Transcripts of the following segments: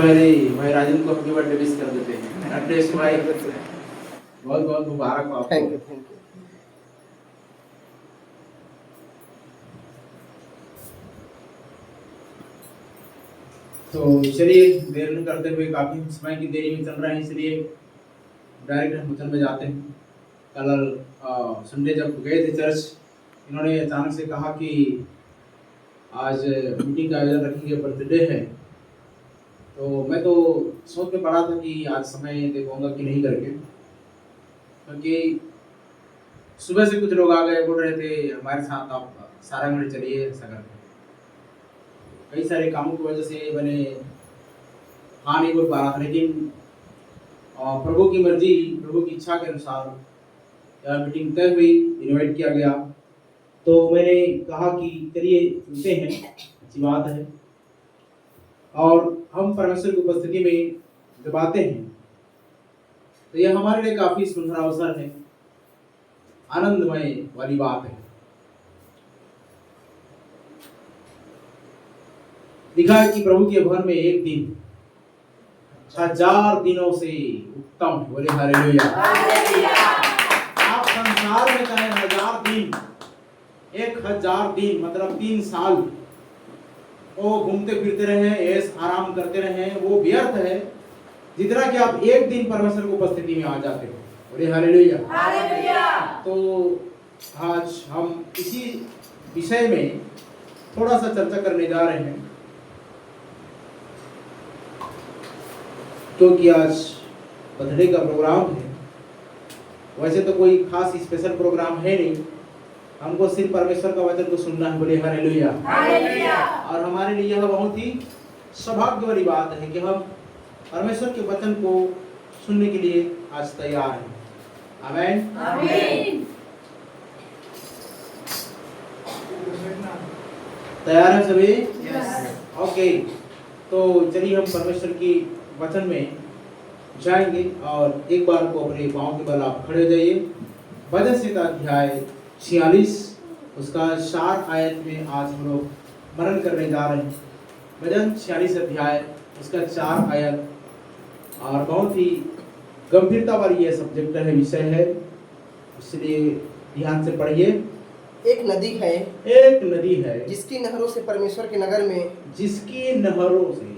भाई भाई राजन को हैप्पी बर्थडे विश कर देते हैं। एड्रेस भाई बहुत बहुत मुबारक हो आपको। Thank you. तो चलिए देर न करते हुए, काफी समय की देरी में चल रहा है, इसलिए डायरेक्ट हम वचन में जाते हैं। कल संडे जब गए थे चर्च, इन्होंने अचानक से कहा कि आज मीटिंग का आयोजन रखेंगे, बर्थडे है। तो मैं तो सोच में पड़ा था कि आज समय दे पाऊंगा कि नहीं करके, क्योंकि सुबह से कुछ लोग आ गए, बोल रहे थे हमारे साथ आप सारंगढ़ चलिए, ऐसा करके कई सारे कामों की वजह से मैंने हाँ नहीं बोल पा रहा था। लेकिन प्रभु की मर्जी, प्रभु की इच्छा के अनुसार यह मीटिंग तय हुई, इनवाइट किया गया। तो मैंने कहा कि चलिए चलते हैं, अच्छी बात है। और हम परमेश्वर की उपस्थिति में जब आते हैं तो यह हमारे लिए काफी सुंदर अवसर है, आनंदमय वाली बात है। लिखा है कि प्रभु के भवन में एक दिन 1000 दिनों से उत्तम है। बोले हालेलुया। आप संसार में चाहे 1000 दिन, 1000 दिन मतलब 3 साल वो घूमते फिरते रहे, ऐश आराम करते रहे, वो व्यर्थ है, जितना कि आप एक दिन परमेश्वर की उपस्थिति में आ जाते हो। बोले हालेलुया। तो आज हम इसी विषय में थोड़ा सा चर्चा करने जा रहे हैं, क्योंकि आज बर्थडे का प्रोग्राम है। वैसे तो कोई खास स्पेशल प्रोग्राम है नहीं, हमको सिर्फ परमेश्वर का वचन को सुनना है। बोले हालेलुया। और हमारे लिए यह बहुत ही सौभाग्य वाली बात है कि हम परमेश्वर के वचन को सुनने के लिए आज तैयार हैं। आमीन। आमीन। तैयार है सभी? यस। ओके, तो चलिए हम परमेश्वर की वचन में जाएंगे। और एक बार को अपने पांव के बल आप खड़े हो जाइए। भजन संहिता अध्याय 46 उसका 4 आयत में आज हम लोग मनन करने जा रहे हैं। भजन 46 अध्याय उसका 4 आयत, और बहुत ही गंभीरता वाली यह सब्जेक्ट है, विषय है, इसलिए ध्यान से पढ़िए। एक नदी है जिसकी नहरों से परमेश्वर के नगर में, जिसकी नहरों से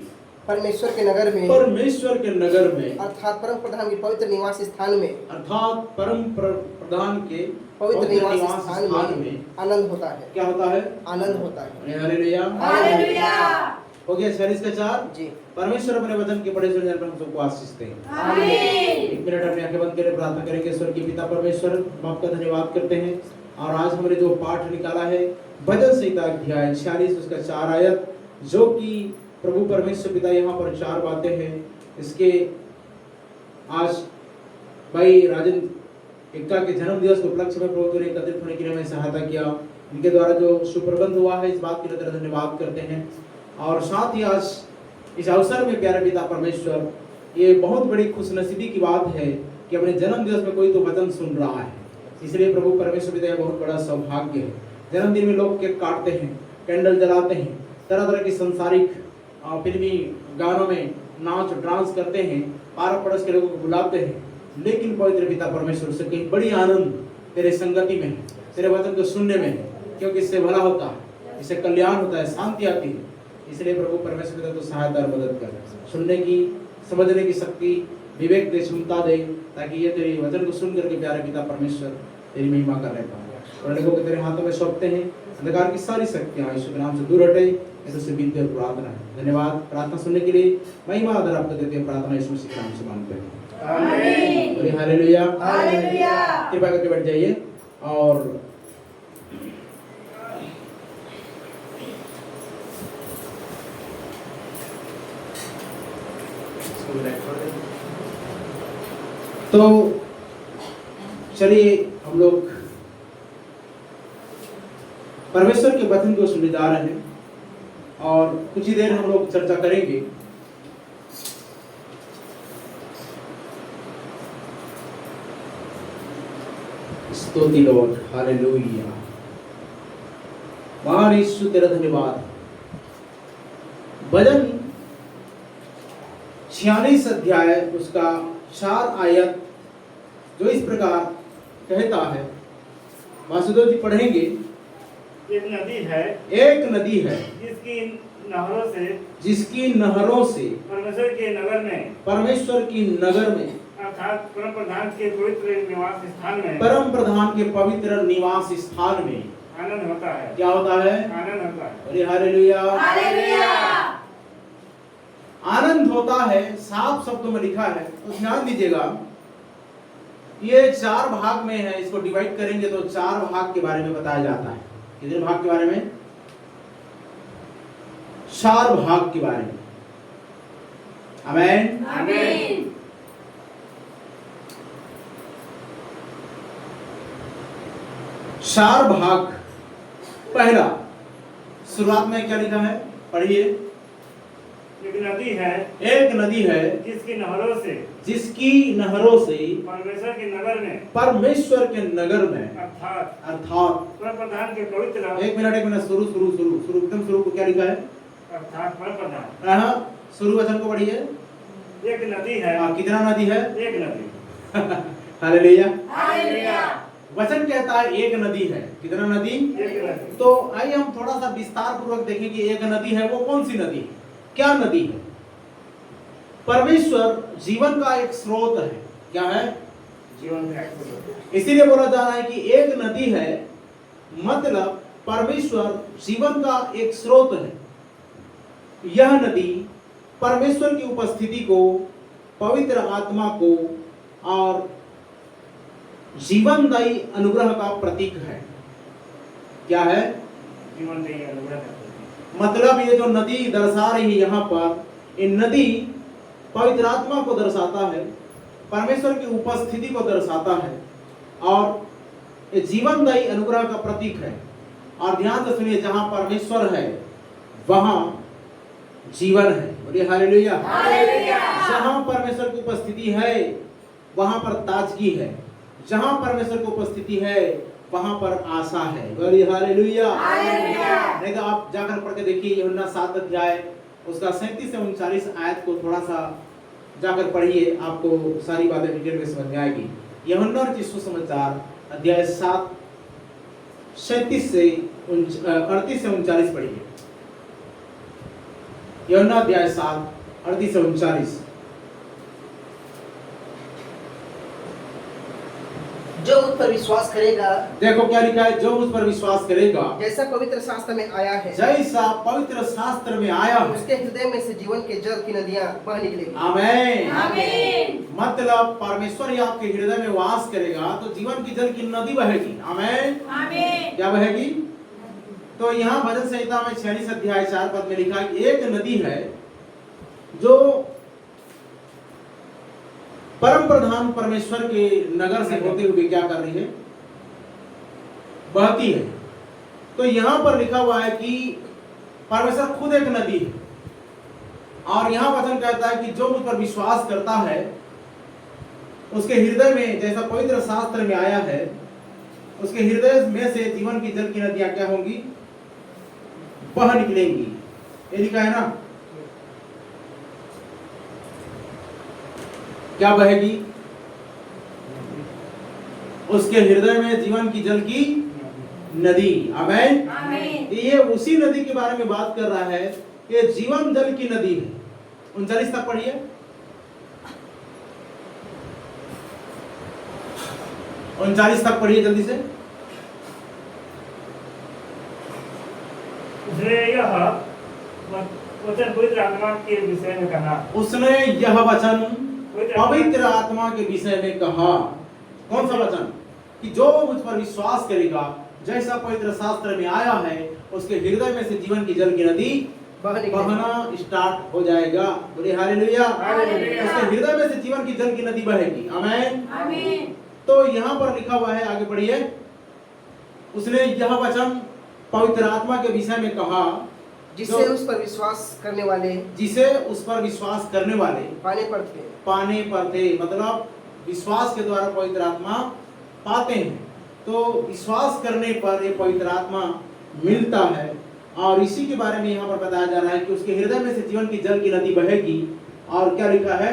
परमेश्वर के नगर में अर्थात परम प्रधान के पवित्र निवास स्थान में, अर्थात परम प्रधान के पवित्र निवास स्थान में आनंद होता है। क्या होता है? आनंद होता है। हालेलुया। हो गया 46 का 4 जी। परमेश्वर अपने वचन के बड़े सुनने पर हम सबको आशीष दें। आमीन। एक मिनट अपनी आंखें बंद करके प्रार्थना करेंगे। स्वर्गीय पिता परमेश्वर, हम आपका धन्यवाद करते हैं। और आज हमने जो पाठ निकाला है भजन संहिता अध्याय 46 उसका 4 आयत, जो कि प्रभु परमेश्वर पिता यहाँ पर 4 बातें हैं। इसके आज भाई राजन एक्का के जन्म दिवस के उपलक्ष्य में प्रभु ने एकत्रित होने के लिए हमें सहायता किया। इनके द्वारा जो सुप्रबंध हुआ है, इस बात के लिए तेरा धन्यवाद करते हैं। और साथ ही आज इस अवसर में प्यारे पिता परमेश्वर, ये बहुत बड़ी खुशनसीबी की बात है कि अपने जन्म दिवस में कोई तो वचन सुन रहा है। इसलिए प्रभु परमेश्वर पिता बहुत बड़ा सौभाग्य है। जन्मदिन में लोग केक काटते हैं, कैंडल जलाते हैं, तरह तरह की संसारिक फिल्मी गानों में नाच डांस करते हैं, पार पड़ोस के लोगों को बुलाते हैं। लेकिन पवित्र पिता परमेश्वर से कहीं बड़ी आनंद तेरे संगति में है, तेरे वचन को सुनने में है, क्योंकि इससे भला होता है, इससे कल्याण होता है, शांति आती है। इसलिए प्रभु परमेश्वर पिता तो सहायता और मदद कर, सुनने की, समझने की शक्ति, विवेक दे, क्षमता दे, ताकि ये तेरे वचन को सुन करके प्यारे पिता परमेश्वर तेरी महिमा कर रहे पाए। और लोगों को तेरे हाथों में सौंपते हैं। अंधकार की सारी शक्तियां यीशु के नाम से दूर हटे, ऐसे विनती और प्रार्थना है। धन्यवाद। प्रार्थना सुनने के लिए महिमा आदर आपको देते हैं। प्रार्थना यीशु मसीह के नाम से मांगते हैं। आमीन। बोलिए हालेलुया। हालेलुया। कृपा करके बैठ जाइए। और तो चलिए हम लोग परमेश्वर के वचन को सुनने जा रहे हैं, और कुछ ही देर हम लोग चर्चा करेंगे। स्तुति लॉर्ड, हालेलुया। महान यीशु तेरा धन्यवाद। भजन 46 अध्याय उसका 4 आयत जो इस प्रकार कहता है, वासुदेव जी पढ़ेंगे। एक नदी है जिसकी नहरों से परमेश्वर के नगर में अर्थात परम प्रधान के पवित्र निवास स्थान में आनंद होता है। क्या होता है? आनंद होता है। अरे हालेलुया, आनंद होता है। साफ शब्दों में लिखा है, तो ध्यान दीजिएगा। ये 4 भाग में है, इसको डिवाइड करेंगे तो 4 भाग के बारे में बताया जाता है। कितने भाग के बारे में? 4 भाग के बारे में। आमीन, आमीन। 4 भाग। पहला, शुरुआत में क्या लिखा है? पढ़िए। एक नदी है जिसकी नहरों से परमेश्वर के नगर में अर्थात परम प्रधान के पवित्र। एक मिनट, शुरू एकदम शुरू को क्या लिखा है? अर्थात परम प्रधान। हाँ, शुरू वचन को पढ़िए। एक नदी है। कितना नदी है? एक नदी। हालेलुया। वचन कहता है एक नदी है। कितना नदी? एक नदी। तो आइए हम थोड़ा सा विस्तार पूर्वक देखें कि एक नदी है, वो कौन सी नदी है, क्या नदी है? परमेश्वर जीवन का एक स्रोत है। क्या है? जीवन का एक स्रोत। इसीलिए बोला जा रहा है कि एक नदी है, मतलब परमेश्वर जीवन का एक स्रोत है। यह नदी परमेश्वर की उपस्थिति को, पवित्र आत्मा को और जीवनदायी अनुग्रह का प्रतीक है। क्या है? जीवनदायी अनुग्रह का प्रतीक। मतलब ये जो नदी दर्शा रही है यहाँ पर, ये नदी पवित्र आत्मा को दर्शाता है, परमेश्वर की उपस्थिति को दर्शाता है और ये जीवनदायी अनुग्रह का प्रतीक है। और ध्यान से सुनिए, जहां परमेश्वर है वहां जीवन है। बोलिए हालेलुया। जहां परमेश्वर की उपस्थिति है वहां पर ताजगी है, जहां परमेश्वर की उपस्थिति है वहां पर आशा है। बोलिए हालेलुया। नहीं तो आप जाकर पढ़ के देखिए, यूहन्ना 7 अध्याय उसका 37 से 39 आयत को थोड़ा सा जाकर पढ़िए, आपको सारी बातें डिटेल में समझ में आएगी। यूहन्ना रचित सुसमाचार अध्याय 7 38 से 39 पढ़िए। यूहन्ना अध्याय 7 38 से 39। जो उस पर विश्वास करेगा, देखो क्या लिखा है, जो उस पर विश्वास करेगा, जैसा पवित्र शास्त्र में आया है, जैसा पवित्र शास्त्र में आया है, उसके हृदय में से जीवन के जल की नदियां बह निकलेगी। आमीन। आमीन। मतलब परमेश्वर ही आपके हृदय में वास करेगा तो जीवन की जल की नदी बहेगी। आमीन। आमीन। क्या बहेगी? तो यहाँ भजन संहिता में 46 अध्याय 4 पद में लिखा है, एक नदी है जो परम प्रधान परमेश्वर के नगर से होते हुए क्या कर रही है? बहती है। तो यहां पर लिखा हुआ है कि परमेश्वर खुद एक नदी है और यहां वचन कहता है कि जो मुझ पर विश्वास करता है उसके हृदय में, जैसा पवित्र शास्त्र में आया है, उसके हृदय में से जीवन की जल की नदियां क्या होंगी? बह निकलेंगी। ये लिखा है ना? क्या बहेगी? उसके हृदय में जीवन की जल की नदी। आमीन। आमीन। ये उसी नदी के बारे में बात कर रहा है, ये जीवन जल की नदी है। 39 तक पढ़िए। 39 तक पढ़िए जल्दी से। उसने यह वचन पवित्र आत्मा के विषय में कहा। उसने यह वचन पवित्र आत्मा के विषय में कहा। कौन सा वचन? कि जो मुझ पर विश्वास करेगा, जैसा पवित्र शास्त्र में आया है, उसके हृदय में से जीवन की जल की नदी बहना स्टार्ट हो जाएगा। बोले हालेलुया। उसके हृदय में से जीवन की जल की नदी बहेगी। आमीन। आमीन। तो यहाँ पर लिखा हुआ है, आगे पढ़िए। उसने यह वचन पवित्र आत्मा के विषय में कहा, जिसे उस पर विश्वास करने वाले पाने पर थे। मतलब विश्वास के द्वारा पवित्र आत्मा पाते हैं। तो विश्वास करने पर ये पवित्र आत्मा मिलता है और इसी के बारे में यहाँ पर बताया जा रहा है कि उसके हृदय में से जीवन की जल की नदी बहेगी और क्या लिखा है?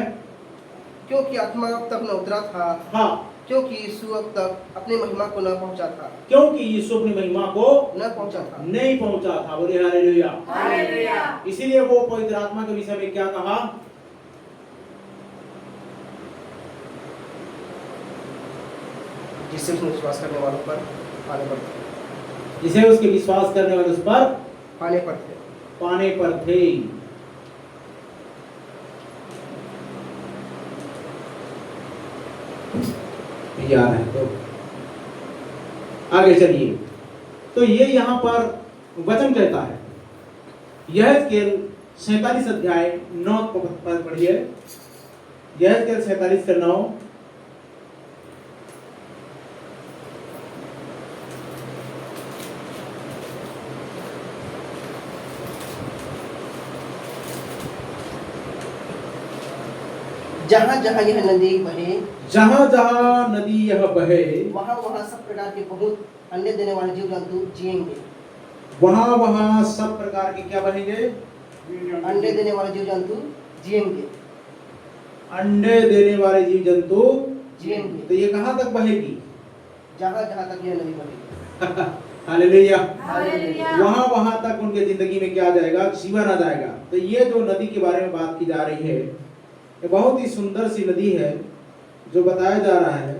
क्योंकि आत्मा अब तक न उतरा था, हाँ, क्योंकि यीशु अब तक अपनी महिमा को न पहुंचा था, क्योंकि यीशु अपनी महिमा को न पहुंचा था। नहीं पहुंचा था। बोलिए हालेलुया। हालेलुया। इसीलिए वो पवित्र आत्मा के विषय में क्या कहा? जिससे उसने विश्वास करने वालों पर पाने पर थे, जिसे उसके विश्वास करने वाले उस पर पाने पर थे। पाने पर थे। याद है तो आगे चलिए। तो ये यहाँ पर वचन कहता है, यह केवल 47 अध्याय 9 पद पढ़िए। यह केवल 47 का 9। जहाँ जहाँ यह नदी बहे, जहाँ जहाँ नदी यह बहे, वहाँ वहाँ सब प्रकार के बहुत अंडे देने वाले जीव जंतु जिएंगे। वहाँ वहाँ सब प्रकार के क्या बहेंगे? अंडे देने वाले जीव जंतु जिएंगे। अंडे देने वाले जीव जंतु जिएंगे। तो ये कहाँ तक बहेगी? जहाँ जहाँ तक यह नदी बहेगी। हालेलुया। हालेलुया। वहाँ वहाँ तक उनके जिंदगी में क्या आ जाएगा? जीवन आ जाएगा। तो ये जो नदी के बारे में बात की जा रही है, ये बहुत ही सुंदर सी नदी है जो बताया जा रहा है।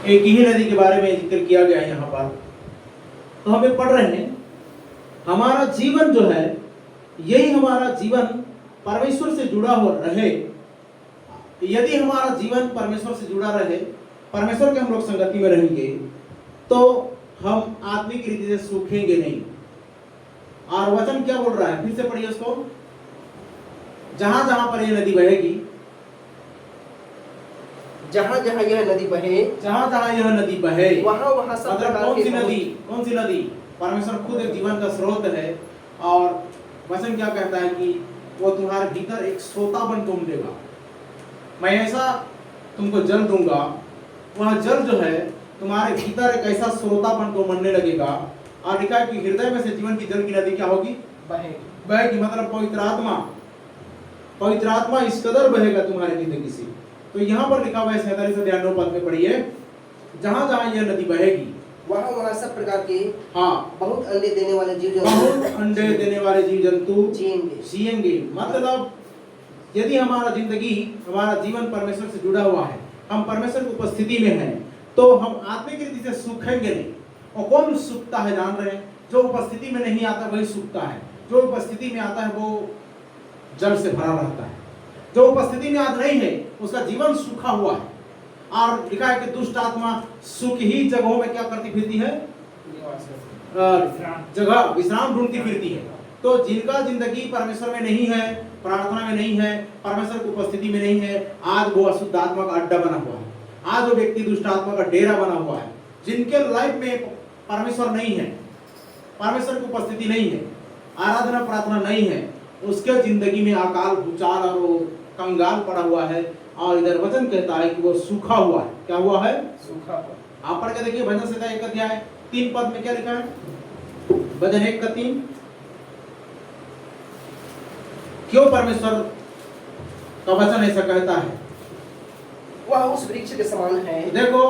एक ही नदी के बारे में जिक्र किया गया है यहाँ पर। तो हम एक पढ़ रहे हैं, हमारा जीवन जो है, यही हमारा जीवन परमेश्वर से जुड़ा हुआ रहे। यदि हमारा जीवन परमेश्वर से जुड़ा रहे, परमेश्वर के हम लोग संगति में रहेंगे, तो हम आत्मिक रीति से सूखेंगे नहीं। और वचन क्या बोल रहा है? फिर से पढ़िए उसको। जहां जहां पर यह नदी बहेगी, जहाँ जहाँ यह नदी बहे, जहां जहां यह नदी बहे, वहाँ वहाँ सब मतलब प्रकार कौन सी के नदी? कौन सी नदी? परमेश्वर खुद एक जीवन का स्रोत है। और वचन क्या कहता है कि वो तुम्हारे भीतर एक सोतापन तुम देगा। मैं ऐसा तुमको जल दूंगा, वह जल जो है तुम्हारे भीतर एक ऐसा श्रोतापन को मनने लगेगा। और लिखा है कि हृदय में से जीवन की जल की नदी क्या होगी? बहेगी। बहेगी, मतलब पवित्र आत्मा इस कदर बहेगा तुम्हारी जिंदगी से। तो यहाँ पर लिखा हुआ है 47 अध्याय 9 पद में पढ़िए, जहां जहां यह नदी बहेगी, वहाँ वहाँ सब प्रकार के हाँ, बहुत अंडे देने वाले जीव जंतु, बहुत अंडे देने वाले जीव जंतु जिएंगे। मतलब यदि हमारा जिंदगी, हमारा जीवन परमेश्वर से जुड़ा हुआ है, हम परमेश्वर की उपस्थिति में हैं, तो हम आत्मिक रीति से सूखेंगे नहीं। और कौन सूखता है जान रहे हैं? जो उपस्थिति में नहीं आता वही सूखता है। जो उपस्थिति में आता है वो जल से भरा रहता है। जो उपस्थिति में आज नहीं है उसका जीवन सूखा हुआ है। और लिखा है कि दुष्ट आत्मा सूखी जगहों में क्या करती फिरती है? जगह विश्राम ढूंढती फिरती है। तो जिनका जिंदगी परमेश्वर में नहीं है, प्रार्थना में नहीं है, परमेश्वर की उपस्थिति में नहीं है, आज वो अशुद्ध आत्मा का अड्डा बना हुआ है। आज वो व्यक्ति दुष्ट आत्मा का डेरा बना हुआ है। जिनके लाइफ में परमेश्वर नहीं है, परमेश्वर की उपस्थिति नहीं है, आराधना प्रार्थना नहीं है, उसके जिंदगी में अकाल भूचाल और वो कंगाल पड़ा हुआ है। और इधर वचन कहता है कि वो सूखा हुआ है। क्या हुआ है? सूखा हुआ। आप पढ़ के देखिए भजन संहिता 1 अध्याय 3 पद में क्या लिखा है? भजन 1 का 3। क्यों परमेश्वर का वचन ऐसा कहता है? वह उस वृक्ष के समान है। देखो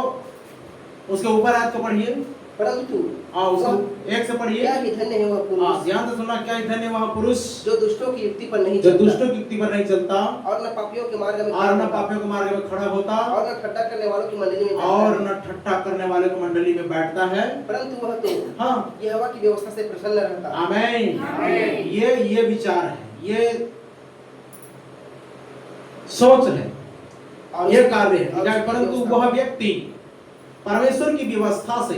उसके ऊपर आज को पढ़िए, परंतु उसको एक से पढ़िए। क्या ही धन्य है वह पुरुष, ध्यान से सुनना, क्या ही धन्य वह पुरुष जो दुष्टों की युक्ति पर नहीं जो चलता, दुष्टों की युक्ति पर नहीं चलता, और न पापियों के मार्ग में और न पापियों के मार्ग में खड़ा होता, और न ठट्ठा करने वालों की मंडली में बैठता और है। न ठट्ठा करने वाले को मंडली में बैठता है, परंतु वह तो हाँ, यहोवा की व्यवस्था से प्रसन्न रहता है। आमीन। आमीन। ये विचार है, ये सोच है, और ये कार्य है। परंतु वह व्यक्ति परमेश्वर की व्यवस्था से,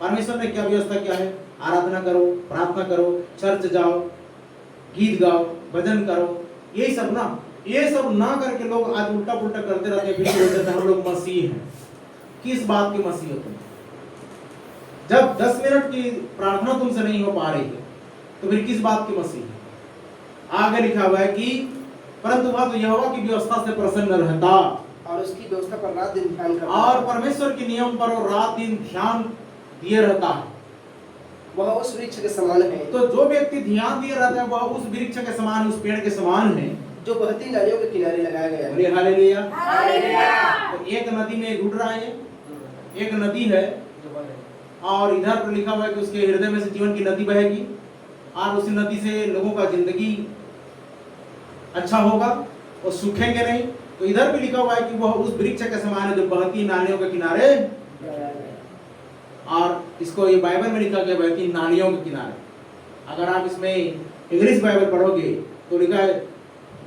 परमेश्वर ने क्या व्यवस्था किया है, आराधना करो, प्रार्थना करो, चर्च जाओ, गीत गाओ, भजन करो, ये सब ना, ये सब ना करके लोग आज उल्टा पुल्टा करते रहते हैं, फिर बोलते हैं हम लोग मसीह हैं। किस बात के मसीह हो तुम? जब 10 मिनट की प्रार्थना तुमसे नहीं हो पा रही है तो फिर किस बात के मसीह है? आगे लिखा हुआ है कि परंतु वह तो यहोवा की व्यवस्था से प्रसन्न रहता और उसकी व्यवस्था पर रात दिन ध्यान करता और परमेश्वर के नियम पर वो रात दिन ध्यान दिए रहता है। वह उस वृक्ष के समान है। तो जो व्यक्ति ध्यान दिए रहता है वह उस वृक्ष के समान, उस पेड़ के समान है जो बहती नदियों के किनारे लगाया गया है। अरे हालेलुया। हालेलुया। तो एक नदी में घुट रहा है, एक नदी है और इधर पर लिखा हुआ है कि उसके हृदय में से जीवन की नदी बहेगी और उसी नदी से लोगों का जिंदगी अच्छा होगा और सूखेंगे नहीं। तो इधर भी लिखा हुआ है कि वह उस वृक्ष के समान है जो बहती नालियों के किनारे, और इसको ये बाइबल में लिखा गया बहती नालियों के किनारे। अगर आप इसमें इंग्लिश बाइबल पढ़ोगे तो लिखा है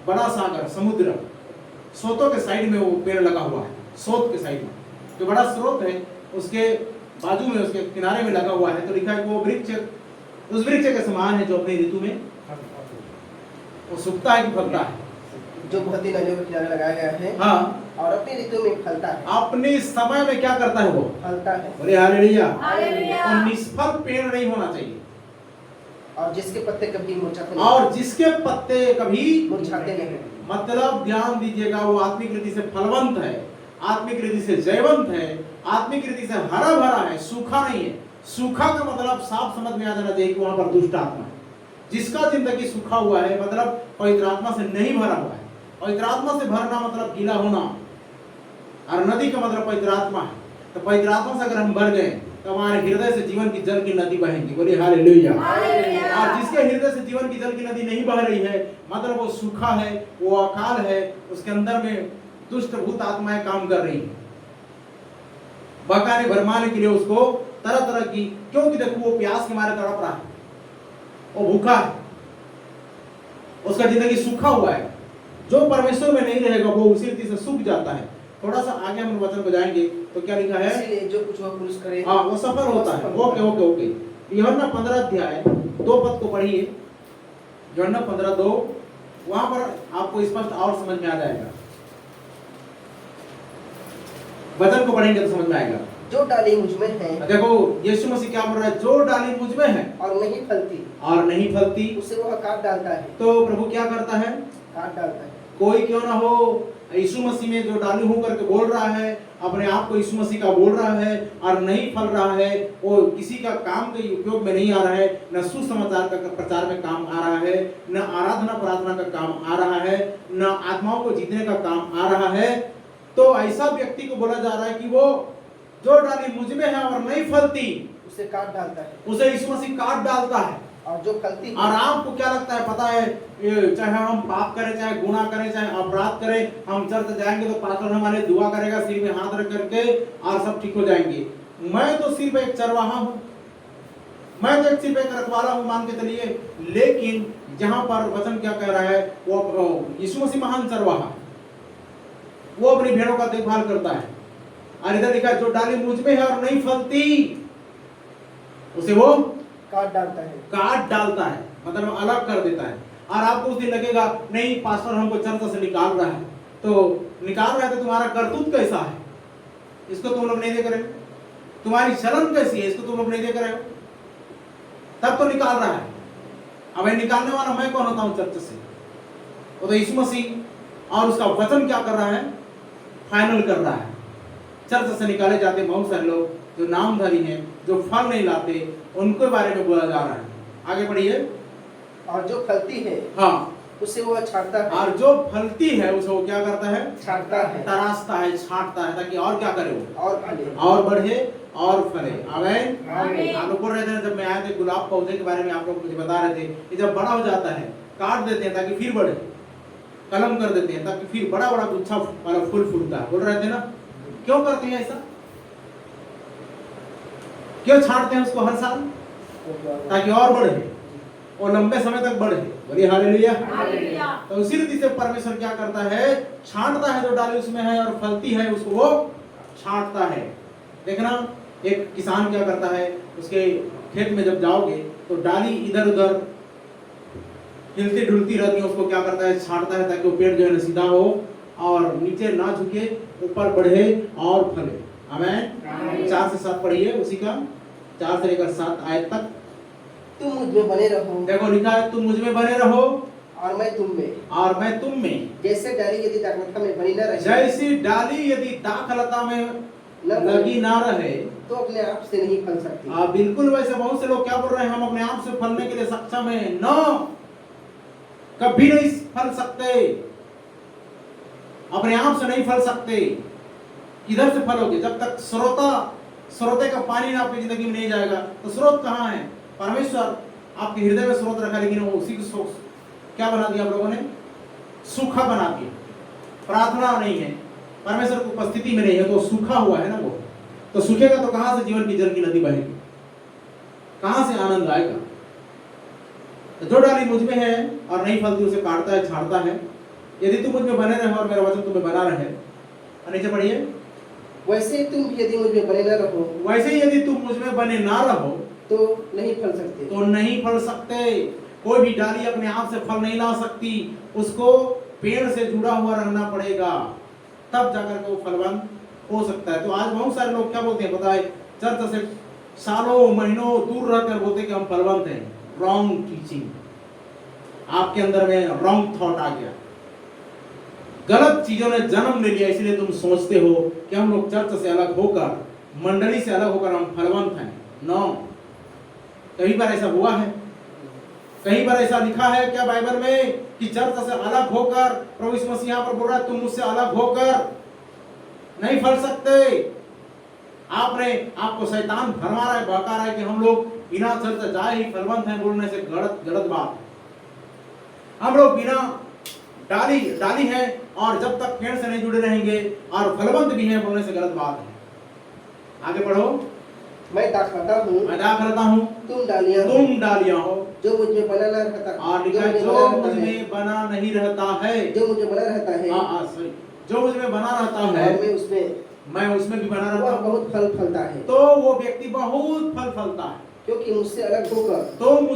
बड़ा सागर, समुद्र, स्रोतों के साइड में वो पेड़ लगा हुआ है, स्रोत के साइड में जो बड़ा स्रोत है उसके बाजू में, उसके किनारे में लगा हुआ है। तो लिखा है कि वो वृक्ष उस वृक्ष के समान है जो अपनी ऋतु में वो सूखता है कि फलता है, जो बहती नदियों के किनारे लगाया गया है। हाँ, और अपनी ऋतु में फलता है। अपने समय में क्या करता है वो फलता है। बोले हालेलुया। हालेलुया। और निष्फल पेड़ नहीं होना चाहिए और जिसके पत्ते कभी मुरझाते नहीं। और जिसके पत्ते कभी मुरझाते नहीं। मतलब ध्यान दीजिएगा, वो आत्मिक रीति से फलवंत है, आत्मिक रीति से जयवंत है, आत्मिक रीति से हरा भरा है, सूखा नहीं है। सूखा का मतलब साफ समझ में आ जाना चाहिए कि वहां पर दुष्ट आत्मा है। जिसका जिंदगी सूखा हुआ है मतलब पवित्र आत्मा से नहीं भरा हुआ है। पवित्र आत्मा से भरना मतलब गीला होना, और नदी का मतलब पवित्र आत्मा है। तो पवित्र आत्मा से अगर हम भर गए तो हमारे हृदय से जीवन की जल की नदी बहेगी। बोलिए हालेलुया। और जिसके हृदय से जीवन की जल की नदी नहीं बह रही है मतलब वो सूखा है, वो अकाल है, उसके अंदर में दुष्ट भूत आत्माएं काम कर रही हैं बहकाने भरमाने के लिए उसको तरह तरह की, क्योंकि देखो वो प्यास के मारे तड़प रहा है, वो भूखा है, उसका जिंदगी सूखा हुआ है। जो परमेश्वर में नहीं रहेगा वो उसी रीति से सूख जाता है। थोड़ा सा आगे हम वचन को जाएंगे तो क्या लिखा है, इसीलिए जो कुछ वह पुरुष करे हाँ वो सफल होता है। Okay okay okay. यूहन्ना 15 अध्याय 2 पद को पढ़िए। यूहन्ना 15:2, वहां पर आपको स्पष्ट और समझ में आ जाएगा। वचन को पढ़ेंगे तो समझ में आएगा। जो डाली मुझ में है, देखो यीशु मसीह क्या बोल रहा है, जो डाली मुझ में है और नहीं फलती, और नहीं फलती उसे वह काट डालता है। तो प्रभु क्या करता है, काट डालता है। कोई क्यों ना हो यीशु मसीह में जो डाली हूं करके बोल रहा है, अपने आप को यीशु मसीह का बोल रहा है और नहीं फल रहा है, वो किसी का काम के उपयोग में नहीं आ रहा है, न सुसमाचार का प्रचार में काम आ रहा है, न आराधना प्रार्थना का काम आ रहा है, न आत्माओं को जीतने का काम आ रहा है, तो ऐसा व्यक्ति को बोला जा रहा है कि वो जो डाली मुझ में है और नहीं फलती उसे काट डालता है, उसे यीशु मसीह काट डालता है। और जो फलती है, और आपको क्या लगता है, पता है चाहे हम पाप करें, चाहे गुनाह करें, चाहे अपराध करें, हम चर्च जाएंगे तो पास्टर हमारे दुआ करेगा सिर में हाथ रख करके और सब ठीक हो जाएंगे। मैं तो सिर्फ एक चरवाहा हूँ, मैं तो सिर्फ एक रखवाला हूँ मान के चलिए, लेकिन जहां पर वचन क्या कह रहा है, वो यीशु मसीह महान चरवाहा है, वो अपनी भेड़ों का देखभाल करता है। और इधर लिखा है जो डाली मुझ में है और नहीं फलती उसे वो काट डालता है। काट डालता है, मतलब अलग कर देता है। और आपको उस दिन लगेगा नहीं पास्टर हमको चर्च से निकाल रहा है, तो निकाल रहा है तो तुम्हारा करतूत कैसा है इसको तुम लोग नहीं देख रहे हो, तुम्हारी चलन कैसी है इसको तुम लोग नहीं देख रहे हो, तब तो निकाल रहा है। अब निकालने वाला मैं कौन होता हूं चर्च से, वो तो यीशु मसीह और उसका वचन क्या कर रहा है, फाइनल कर रहा है। चर्च से निकाले जाते बहुत सारे लोग जो नामधारी हैं, जो फल नहीं लाते, उनके बारे में बोला जा रहा है। आगे बढ़िए। और जो फलती है, हाँ, उसे वो छांटता है। और जो फलती है उसे वो क्या करता है, छांटता है, तराशता है, छांटता है, ताकि और क्या करे वो, और फले, और बढ़े और फले। आमीन। आमीन। आप लोग बोल रहे थे जब मैं आया थे गुलाब पौधे के बारे में, आप लोग मुझे बता रहे थे कि जब बड़ा हो जाता है काट देते हैं ताकि फिर बढ़े, कलम कर देते हैं ताकि फिर बड़ा बड़ा गुच्छा वाला फूल फूलता है। बोल रहे थे ना, क्यों करते हैं ऐसा, क्यों छांटते हैं उसको हर साल, ताकि और बढ़े और लंबे समय तक बढ़े। बोलिए हालेलुया। हालेलुया। तो उसी रीति से परमेश्वर क्या करता है, छांटता है जो डाली उसमें है और फलती है उसको वो छांटता है। देखना एक किसान क्या करता है, उसके खेत में जब जाओगे तो डाली इधर उधर हिलती डुलती रहती है, उसको क्या करता है, छांटता है ताकि वो पेड़ जो है ना सीधा हो और नीचे ना झुके, ऊपर बढ़े और फले। आमीन। 4 से 7 पढ़िए उसी का, 4 से लेकर 7 आयत तक। तुम मुझ में बने रहो, देखो लिखा है तुम मुझ में बने रहो और मैं तुम में, और मैं तुम में। जैसे डाली यदि दाखलता में बनी न रहे, जैसी डाली यदि दाखलता में लगी ना रहे तो अपने आप से नहीं फल सकती। बिल्कुल वैसे बहुत से लोग क्या बोल रहे हैं, हम अपने आप से फलने के लिए सक्षम है। नो, कभी नहीं फल सकते, अपने आप से नहीं फल सकते। किधर से फलोगे? जब तक स्रोते का पानी ना आपकी जिंदगी में नहीं जाएगा तो स्रोत कहाँ है? परमेश्वर आपके हृदय में स्रोत रखा, लेकिन वो उसी को क्या बना दिया आप लोगों ने? सूखा बना दिया। प्रार्थना नहीं है, परमेश्वर की उपस्थिति में नहीं है, तो सूखा हुआ है ना वो। तो सूखेगा तो कहां से जीवन की जल की नदी बहेगी? कहां से आनंद आएगा? तो जो डाली मुझ में है और नहीं फलती उसे काटता है, छाड़ता है। यदि तुम मुझ में बने रहे और मेरा वचन तुम्हें बना रहे, नीचे पढ़िए, वैसे तुम यदि मुझ में बने न रहो, वैसे ही यदि तुम मुझ में बने ना रहो तो नहीं फल सकते। तो नहीं फल सकते। कोई भी डाली अपने आप से फल नहीं ला सकती, उसको पेड़ से जुड़ा हुआ रहना पड़ेगा, तब जाकर के वो फलवान हो सकता है। तो आज बहुत सारे लोग क्या बोलते हैं पता है, चर्च से सालों महीनों दूर रहकर बोलते हैं कि हम फलवंत हैं। रॉन्ग टीचिंग, आपके अंदर में रॉन्ग थॉट आ गया, गलत चीजों ने जन्म ले लिया, इसलिए तुम सोचते हो कि हम लोग चर्च से अलग होकर, मंडली से अलग होकर हम फलवंत हैं। नो, कई बार ऐसा हुआ है, कई बार ऐसा लिखा है क्या बाइबल में कि चर्च से अलग होकर, प्रभु यीशु मसीह यहाँ पर बोल रहा है तुम मुझसे अलग होकर नहीं फल सकते। आपको शैतान भरमा रहा है, बहका रहा है कि हम लोग बिना चर्च जाए ही फलवंत हैं, बोलने से गलत बात है। हम लोग बिना डाली है और जब तक पेड़ से नहीं जुड़े रहेंगे और फलवंत भी हैं, बोलने से गलत बात है। आगे पढ़ो, मैं दाखलता हूँ, तुम डालियां हो, जो मुझ में बना न रहता, और लिखा जो मुझ में बना नहीं रहता है, जो मुझ में बना रहता है, जो मुझ में बना रहता है, मैं उसमें भी बना रहता हूँ, बहुत फल फलता है। तो वो व्यक्ति बहुत फल फलता है, क्योंकि मुझसे अलग होकर तुम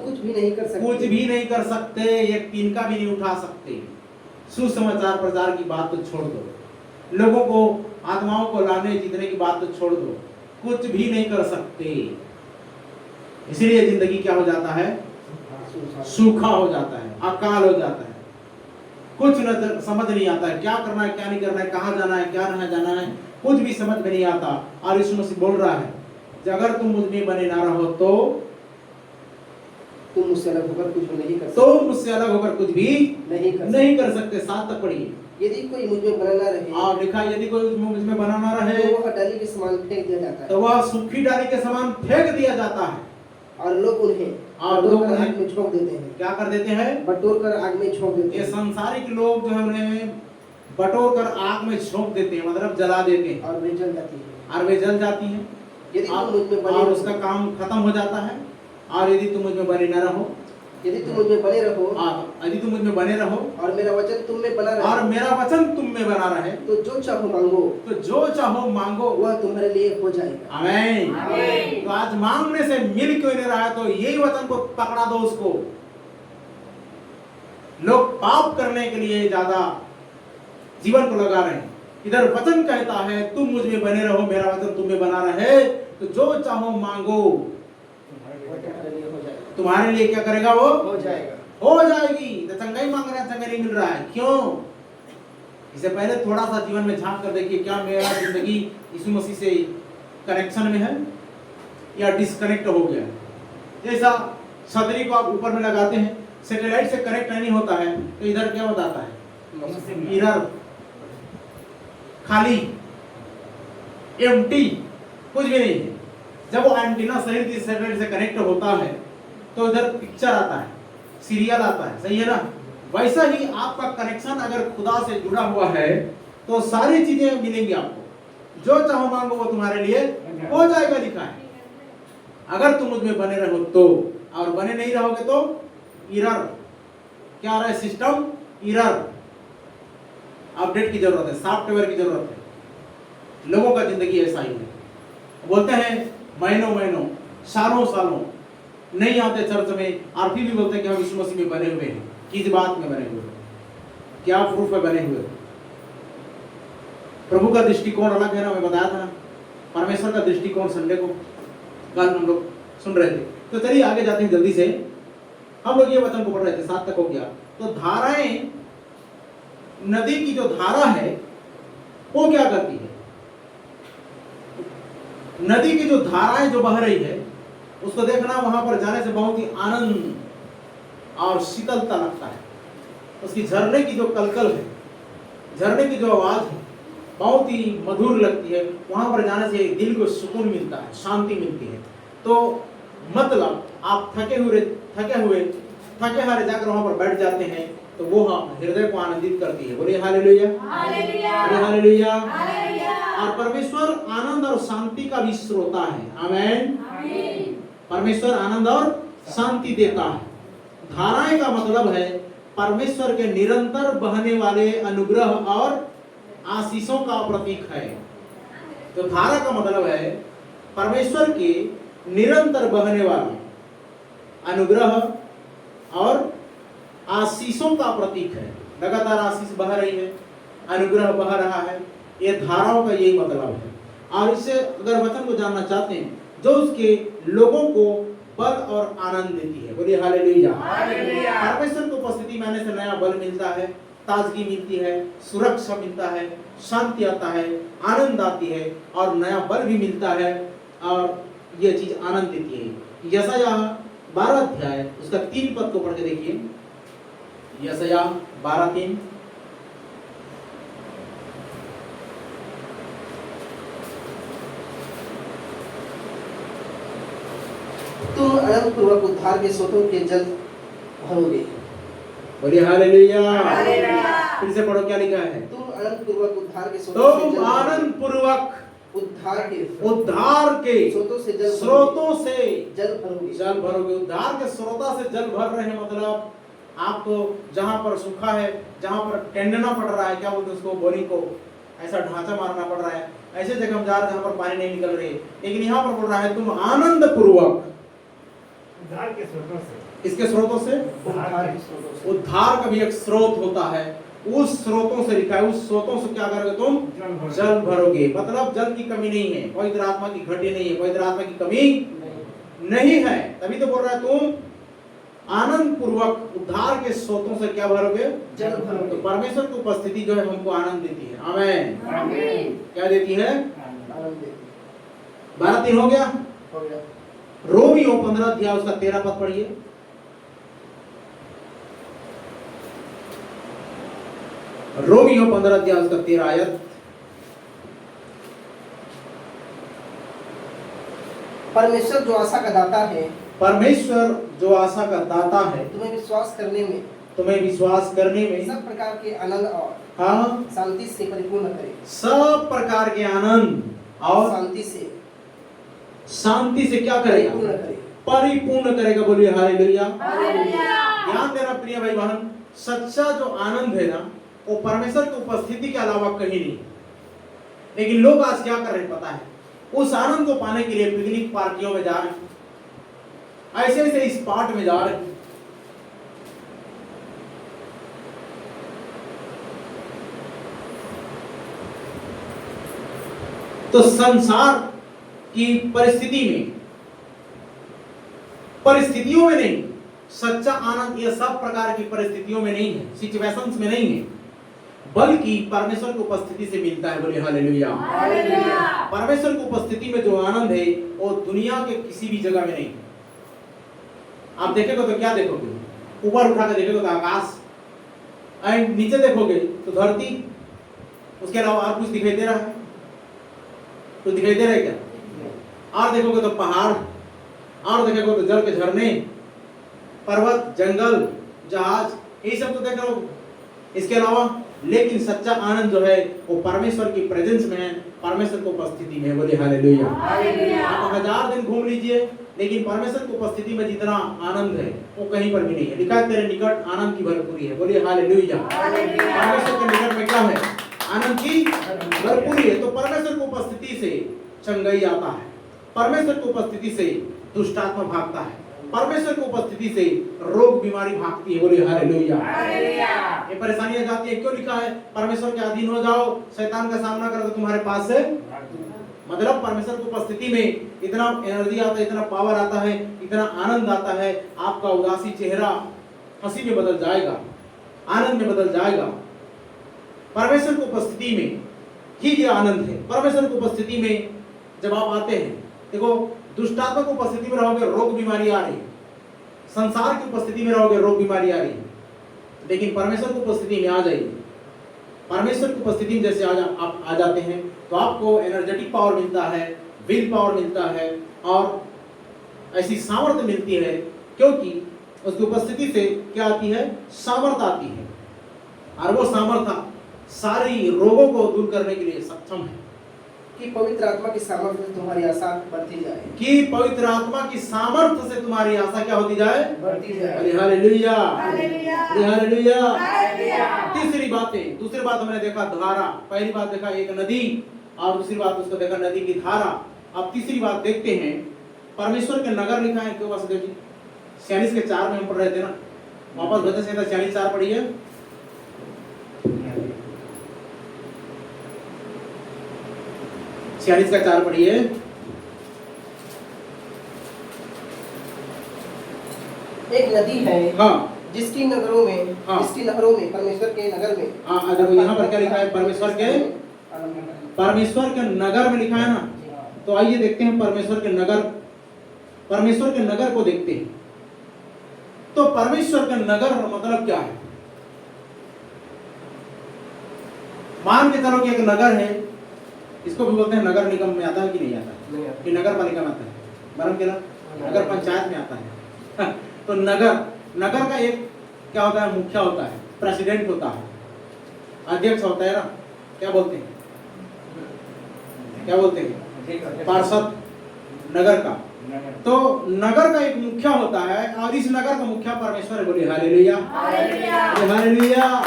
कुछ भी नहीं कर सकते, एक तिनका भी नहीं उठा सकते। सुसमाचार प्रचार की बात तो छोड़ दो, लोगों को आत्माओं को लाने जीतने की बात तो छोड़ दो, कुछ भी नहीं कर सकते। इसलिए जिंदगी क्या हो जाता है? सूखा हो जाता है, अकाल हो जाता है, कुछ न समझ नहीं आता है, क्या करना है क्या नहीं करना है, कहाँ जाना है क्या नहीं जाना है, कुछ भी समझ में नहीं आता। और यीशु मसीह बोल रहा है कि अगर तुम मुझ में बने ना रहो तो तुम मुझसे अलग होकर कुछ भी नहीं कर सकते, तो मुझसे अलग होकर कुछ भी नहीं कर सकते। 7 तक पढ़िए, यदि कोई मुझ में बना ना रहे, और लिखा यदि कोई मुझ में बना ना रहे तो वह डाली के समान फेंक दिया जाता है, तो वह सूखी डाली के समान फेंक दिया जाता है, और लोग उन्हें आग में झोंक देते हैं। क्या कर देते हैं? बटोर कर आग में झोंक देते ये हैं। संसारिक लोग जो है उन्हें बटोर कर आग में झोंक देते हैं, मतलब जला देते हैं, और वे जल जाती है। यदि तुम मुझ में बने और उसका काम खत्म हो जाता है। और यदि तुम मुझ में बने न रहो, यदि तुम मुझ में बने रहो, यदि तुम मुझ में बने रहो और मेरा वचन तुम में बना रहे, और मेरा वचन तुम में बना रहे, तो जो चाहो मांगो वह तुम्हारे लिए हो जाएगा। आमीन। तो आज मांगने से मिल क्यों नहीं रहा है? तो यही वचन को पकड़ा दो उसको। लोग पाप करने के लिए ज्यादा जीवन को लगा रहे हैं। इधर वचन कहता है तुम मुझ में बने रहो, मेरा वचन तुम में बना रहे, तो जो चाहो मांगो तुम्हारे लिए क्या करेगा? वो हो जाएगी। तो चंगाई मांग रहे हैं, चंगाई नहीं मिल रहा है, क्यों? इससे पहले थोड़ा सा जीवन में झांक कर देखिए, क्या मेरा जिंदगी यीशु मसीह से कनेक्शन में है या डिस्कनेक्ट हो गया? जैसा छतरी को आप ऊपर में लगाते हैं, सैटेलाइट से कनेक्ट नहीं होता है, तो इधर क्या बताता है? इधर खाली, एम्प्टी, कुछ भी नहीं है। जब वो एंटीना सही सैटेलाइट से कनेक्ट होता है तो इधर पिक्चर आता है, सीरियल आता है, सही है ना? वैसा ही आपका कनेक्शन अगर खुदा से जुड़ा हुआ है तो सारी चीजें मिलेंगी आपको, जो चाहो मांगो वो तुम्हारे लिए हो जाएगा, लिखा है। अगर तुम मुझ में बने रहो तो, और बने नहीं रहोगे तो एरर। क्या आ रहा है? सिस्टम एरर, अपडेट की जरूरत है, सॉफ्टवेयर की जरूरत है। लोगों का जिंदगी ऐसा ही है। बोलते हैं महीनों महीनों सालों सालों नहीं आते चर्च में, और फिर भी बोलते हैं कि हम यीशु मसीह में बने हुए हैं। किस बात में बने हुए हैं, क्या प्रूफ है बने हुए? प्रभु का दृष्टिकोण अलग है ना, मैं बताया था ना। परमेश्वर का दृष्टिकोण संडे को कल हम लोग सुन रहे थे। तो चलिए आगे जाते हैं जल्दी से। हम लोग ये वचन को पढ़ रहे थे, 7 तक हो गया। तो धाराएं, नदी की जो धारा है वो क्या करती है? नदी की जो धाराएं जो बह रही है उसको देखना, वहां पर जाने से बहुत ही आनंद और शीतलता लगता है। उसकी झरने की जो कलकल है, झरने की जो आवाज है बहुत ही मधुर लगती है। वहां पर जाने से दिल को सुकून मिलता है, शांति मिलती है। तो मतलब आप थके हारे जाकर वहां पर बैठ जाते हैं तो वो हृदय को आनंदित करती है। बोलिए हालेलुया, हालेलुया। और परमेश्वर आनंद और शांति का भी स्रोता है। आमीन। परमेश्वर आनंद और शांति देता है। धाराएं का मतलब है परमेश्वर के निरंतर बहने वाले अनुग्रह और आशीषों का प्रतीक है। तो धारा का मतलब है परमेश्वर के निरंतर बहने वाले अनुग्रह और आशीषों का प्रतीक है। लगातार आशीष बह रही है, अनुग्रह बह रहा है, ये धाराओं का यही मतलब है। और इससे अगर वचन को जानना चाहते हैं, जो उसके लोगों को बल और आनंद देती है। बोलिए हालेलुया। परमेश्वर की उपस्थिति में आने से नया बल मिलता है, ताजगी मिलती है, सुरक्षा मिलता है, शांति आता है, आनंद आती है और नया बल भी मिलता है, और यह चीज आनंद देती है। यशायाह 12 अध्याय उसका 3 पद को पढ़ के देखिए। यशायाह 12:3। तुम अनंत पूर्वक उद्धार के स्रोतों के जल भरोगे। बोलिए हालेलुया। फिर से पढ़ो, क्या लिखा है? तुम अनंत पूर्वक उद्धार के स्रोतों से तुम आनंद पूर्वक उद्धार के स्रोतों से जल भरोगे। उद्धार के स्रोता से जल भर रहे हैं, मतलब आपको जहां पर सूखा है, जहां पर टेंडना पड़ रहा है, क्या बोलते हैं उसको, बोरी को ऐसा ढांचा मारना पड़ रहा है, ऐसे जगह हम जा रहे हैं जहां पर पानी नहीं निकल रही है, लेकिन यहाँ पर बोल रहा है तुम आनंद पूर्वक उद्धार के स्रोतों से। इसके स्रोतों से उद्धार का भी एक स्रोत होता है, उस स्रोतों से लिखा है, उस स्रोतों से क्या करोगे तुम? जल भरोगे। मतलब जल की कमी नहीं है, पवित्र आत्मा की घटी नहीं है, पवित्र आत्मा की कमी नहीं है। तभी तो बोल रहा है तुम आनंद पूर्वक उद्धार के स्रोतों से क्या भरोगे? जल भरोगे। तो परमेश्वर की उपस्थिति जो है हमको आनंद देती है। आमीन। क्या देती है? आनंद देती है। 12:3 हो गया। रोमियो 15 अध्याय उसका 13 पद पढ़िए। रोमियो 15 अध्याय उसका 13 आयत। परमेश्वर जो आशा का दाता है, परमेश्वर जो आशा का दाता है, तुम्हें विश्वास करने में सब प्रकार के आनंद और शांति से परिपूर्ण करे। सब प्रकार के आनंद और शांति से क्या करेगा? परिपूर्ण करेगा। बोलिए हालेलुया। ध्यान देना प्रिय भाई बहन, सच्चा जो आनंद है ना, वो परमेश्वर की उपस्थिति के अलावा कहीं नहीं। लेकिन लोग आज क्या कर रहे हैं पता है? उस आनंद को पाने के लिए पिकनिक पार्टियों में जा रहे हैं, ऐसे ऐसे स्पॉट में जा रहे हैं। तो संसार की परिस्थितियों में नहीं, सच्चा आनंद ये सब प्रकार की परिस्थितियों में नहीं है, सिचुएशंस में नहीं है, बल्कि परमेश्वर की उपस्थिति से मिलता है। बोलिए हालेलुया। परमेश्वर की उपस्थिति में जो आनंद है वो दुनिया के किसी भी जगह में नहीं। आप देखेगा तो क्या देखोगे? ऊपर उठा कर देखोगे तो आकाश, एंड नीचे देखोगे तो धरती, उसके अलावा और कुछ दिखाई दे रहा है? तो दिखाई दे रहा है क्या? और देखोगे तो पहाड़, और देखोगे तो जल के झरने, पर्वत, जंगल, जहाज, ये सब तो देख रहे हो। इसके अलावा लेकिन सच्चा आनंद जो है वो परमेश्वर की प्रेजेंस में है, परमेश्वर की उपस्थिति में। बोलिए हालेलुया। आप 1000 दिन घूम लीजिए, लेकिन परमेश्वर की उपस्थिति में जितना आनंद है वो कहीं पर भी नहीं है। लिखा है तेरे निकट आनंद की भरपूरी है। बोलिए हालेलुया। परमेश्वर के निकट में क्या है? आनंद की भरपूरी है। तो परमेश्वर की उपस्थिति से चंगाई आता है, परमेश्वर की उपस्थिति से दुष्ट आत्मा भागता है, परमेश्वर की उपस्थिति से रोग बीमारी भागती है। बोले हालेलुया। ये परेशानियां जाती है, क्यों लिखा है परमेश्वर के अधीन हो जाओ, शैतान का सामना करो तो तुम्हारे पास से, मतलब परमेश्वर की उपस्थिति में इतना एनर्जी आता है, इतना पावर आता है, इतना आनंद आता है, आपका उदासी चेहरा हंसी में बदल जाएगा, आनंद में बदल जाएगा। परमेश्वर की उपस्थिति में ही ये आनंद है। परमेश्वर की उपस्थिति में जब आप आते हैं, देखो दुष्ट आत्मा की उपस्थिति में रहोगे रोग बीमारी आ रही है, संसार की उपस्थिति में रहोगे रोग बीमारी आ रही है, लेकिन परमेश्वर की उपस्थिति में आ जाइए। परमेश्वर की उपस्थिति में जैसे आप आ जाते हैं तो आपको एनर्जेटिक पावर मिलता है, विल पावर मिलता है और ऐसी सामर्थ्य मिलती है, क्योंकि उसकी उपस्थिति से क्या आती है, सामर्थ्य आती है, और वो सामर्थ्य सारी रोगों को दूर करने के लिए सक्षम है। कि पवित्र आत्मा की सामर्थ्य से तुम्हारी आशा बढ़ती जाए, कि पवित्र आत्मा की सामर्थ्य से तुम्हारी आशा क्या होती जाए, बढ़ती जाए। Hallelujah, hallelujah, hallelujah. हालेलुया। तीसरी बातें, दूसरी बात हमने देखा धारा, पहली बात देखा एक नदी और दूसरी बात उसको देखा नदी की धारा। अब तीसरी बात देखते हैं, परमेश्वर के नगर लिखा है क्यों वासुदेव जी, 46 के 4 में हम पढ़ रहे थे ना, वापस भजन संहिता 46:4 पढ़िए। छियालीस का 4 पढ़िए। एक नदी है, हाँ, जिसकी नगरों में, हाँ, जिसकी नहरों में, परमेश्वर के नगर में, हाँ, देखो यहाँ पर क्या लिखा है, परमेश्वर के नगर में लिखा है ना। तो आइए देखते हैं परमेश्वर के नगर, परमेश्वर के नगर को देखते हैं। तो परमेश्वर का नगर मतलब क्या है? मान के चलो कि एक नगर है, इसको भी बोलते हैं नगर निगम में आता है कि नहीं आता है, कि नगर पालिका में आता है, बरम के नगर पंचायत में आता है। तो नगर का एक क्या होता है, मुखिया होता है, प्रेसिडेंट होता है, अध्यक्ष होता है ना, क्या बोलते हैं, पार्षद नगर का। तो नगर का एक मुखिया होता है और इस नगर का मुखिया परमेश्वर है। बोलिए हालेलुया, हालेलुया।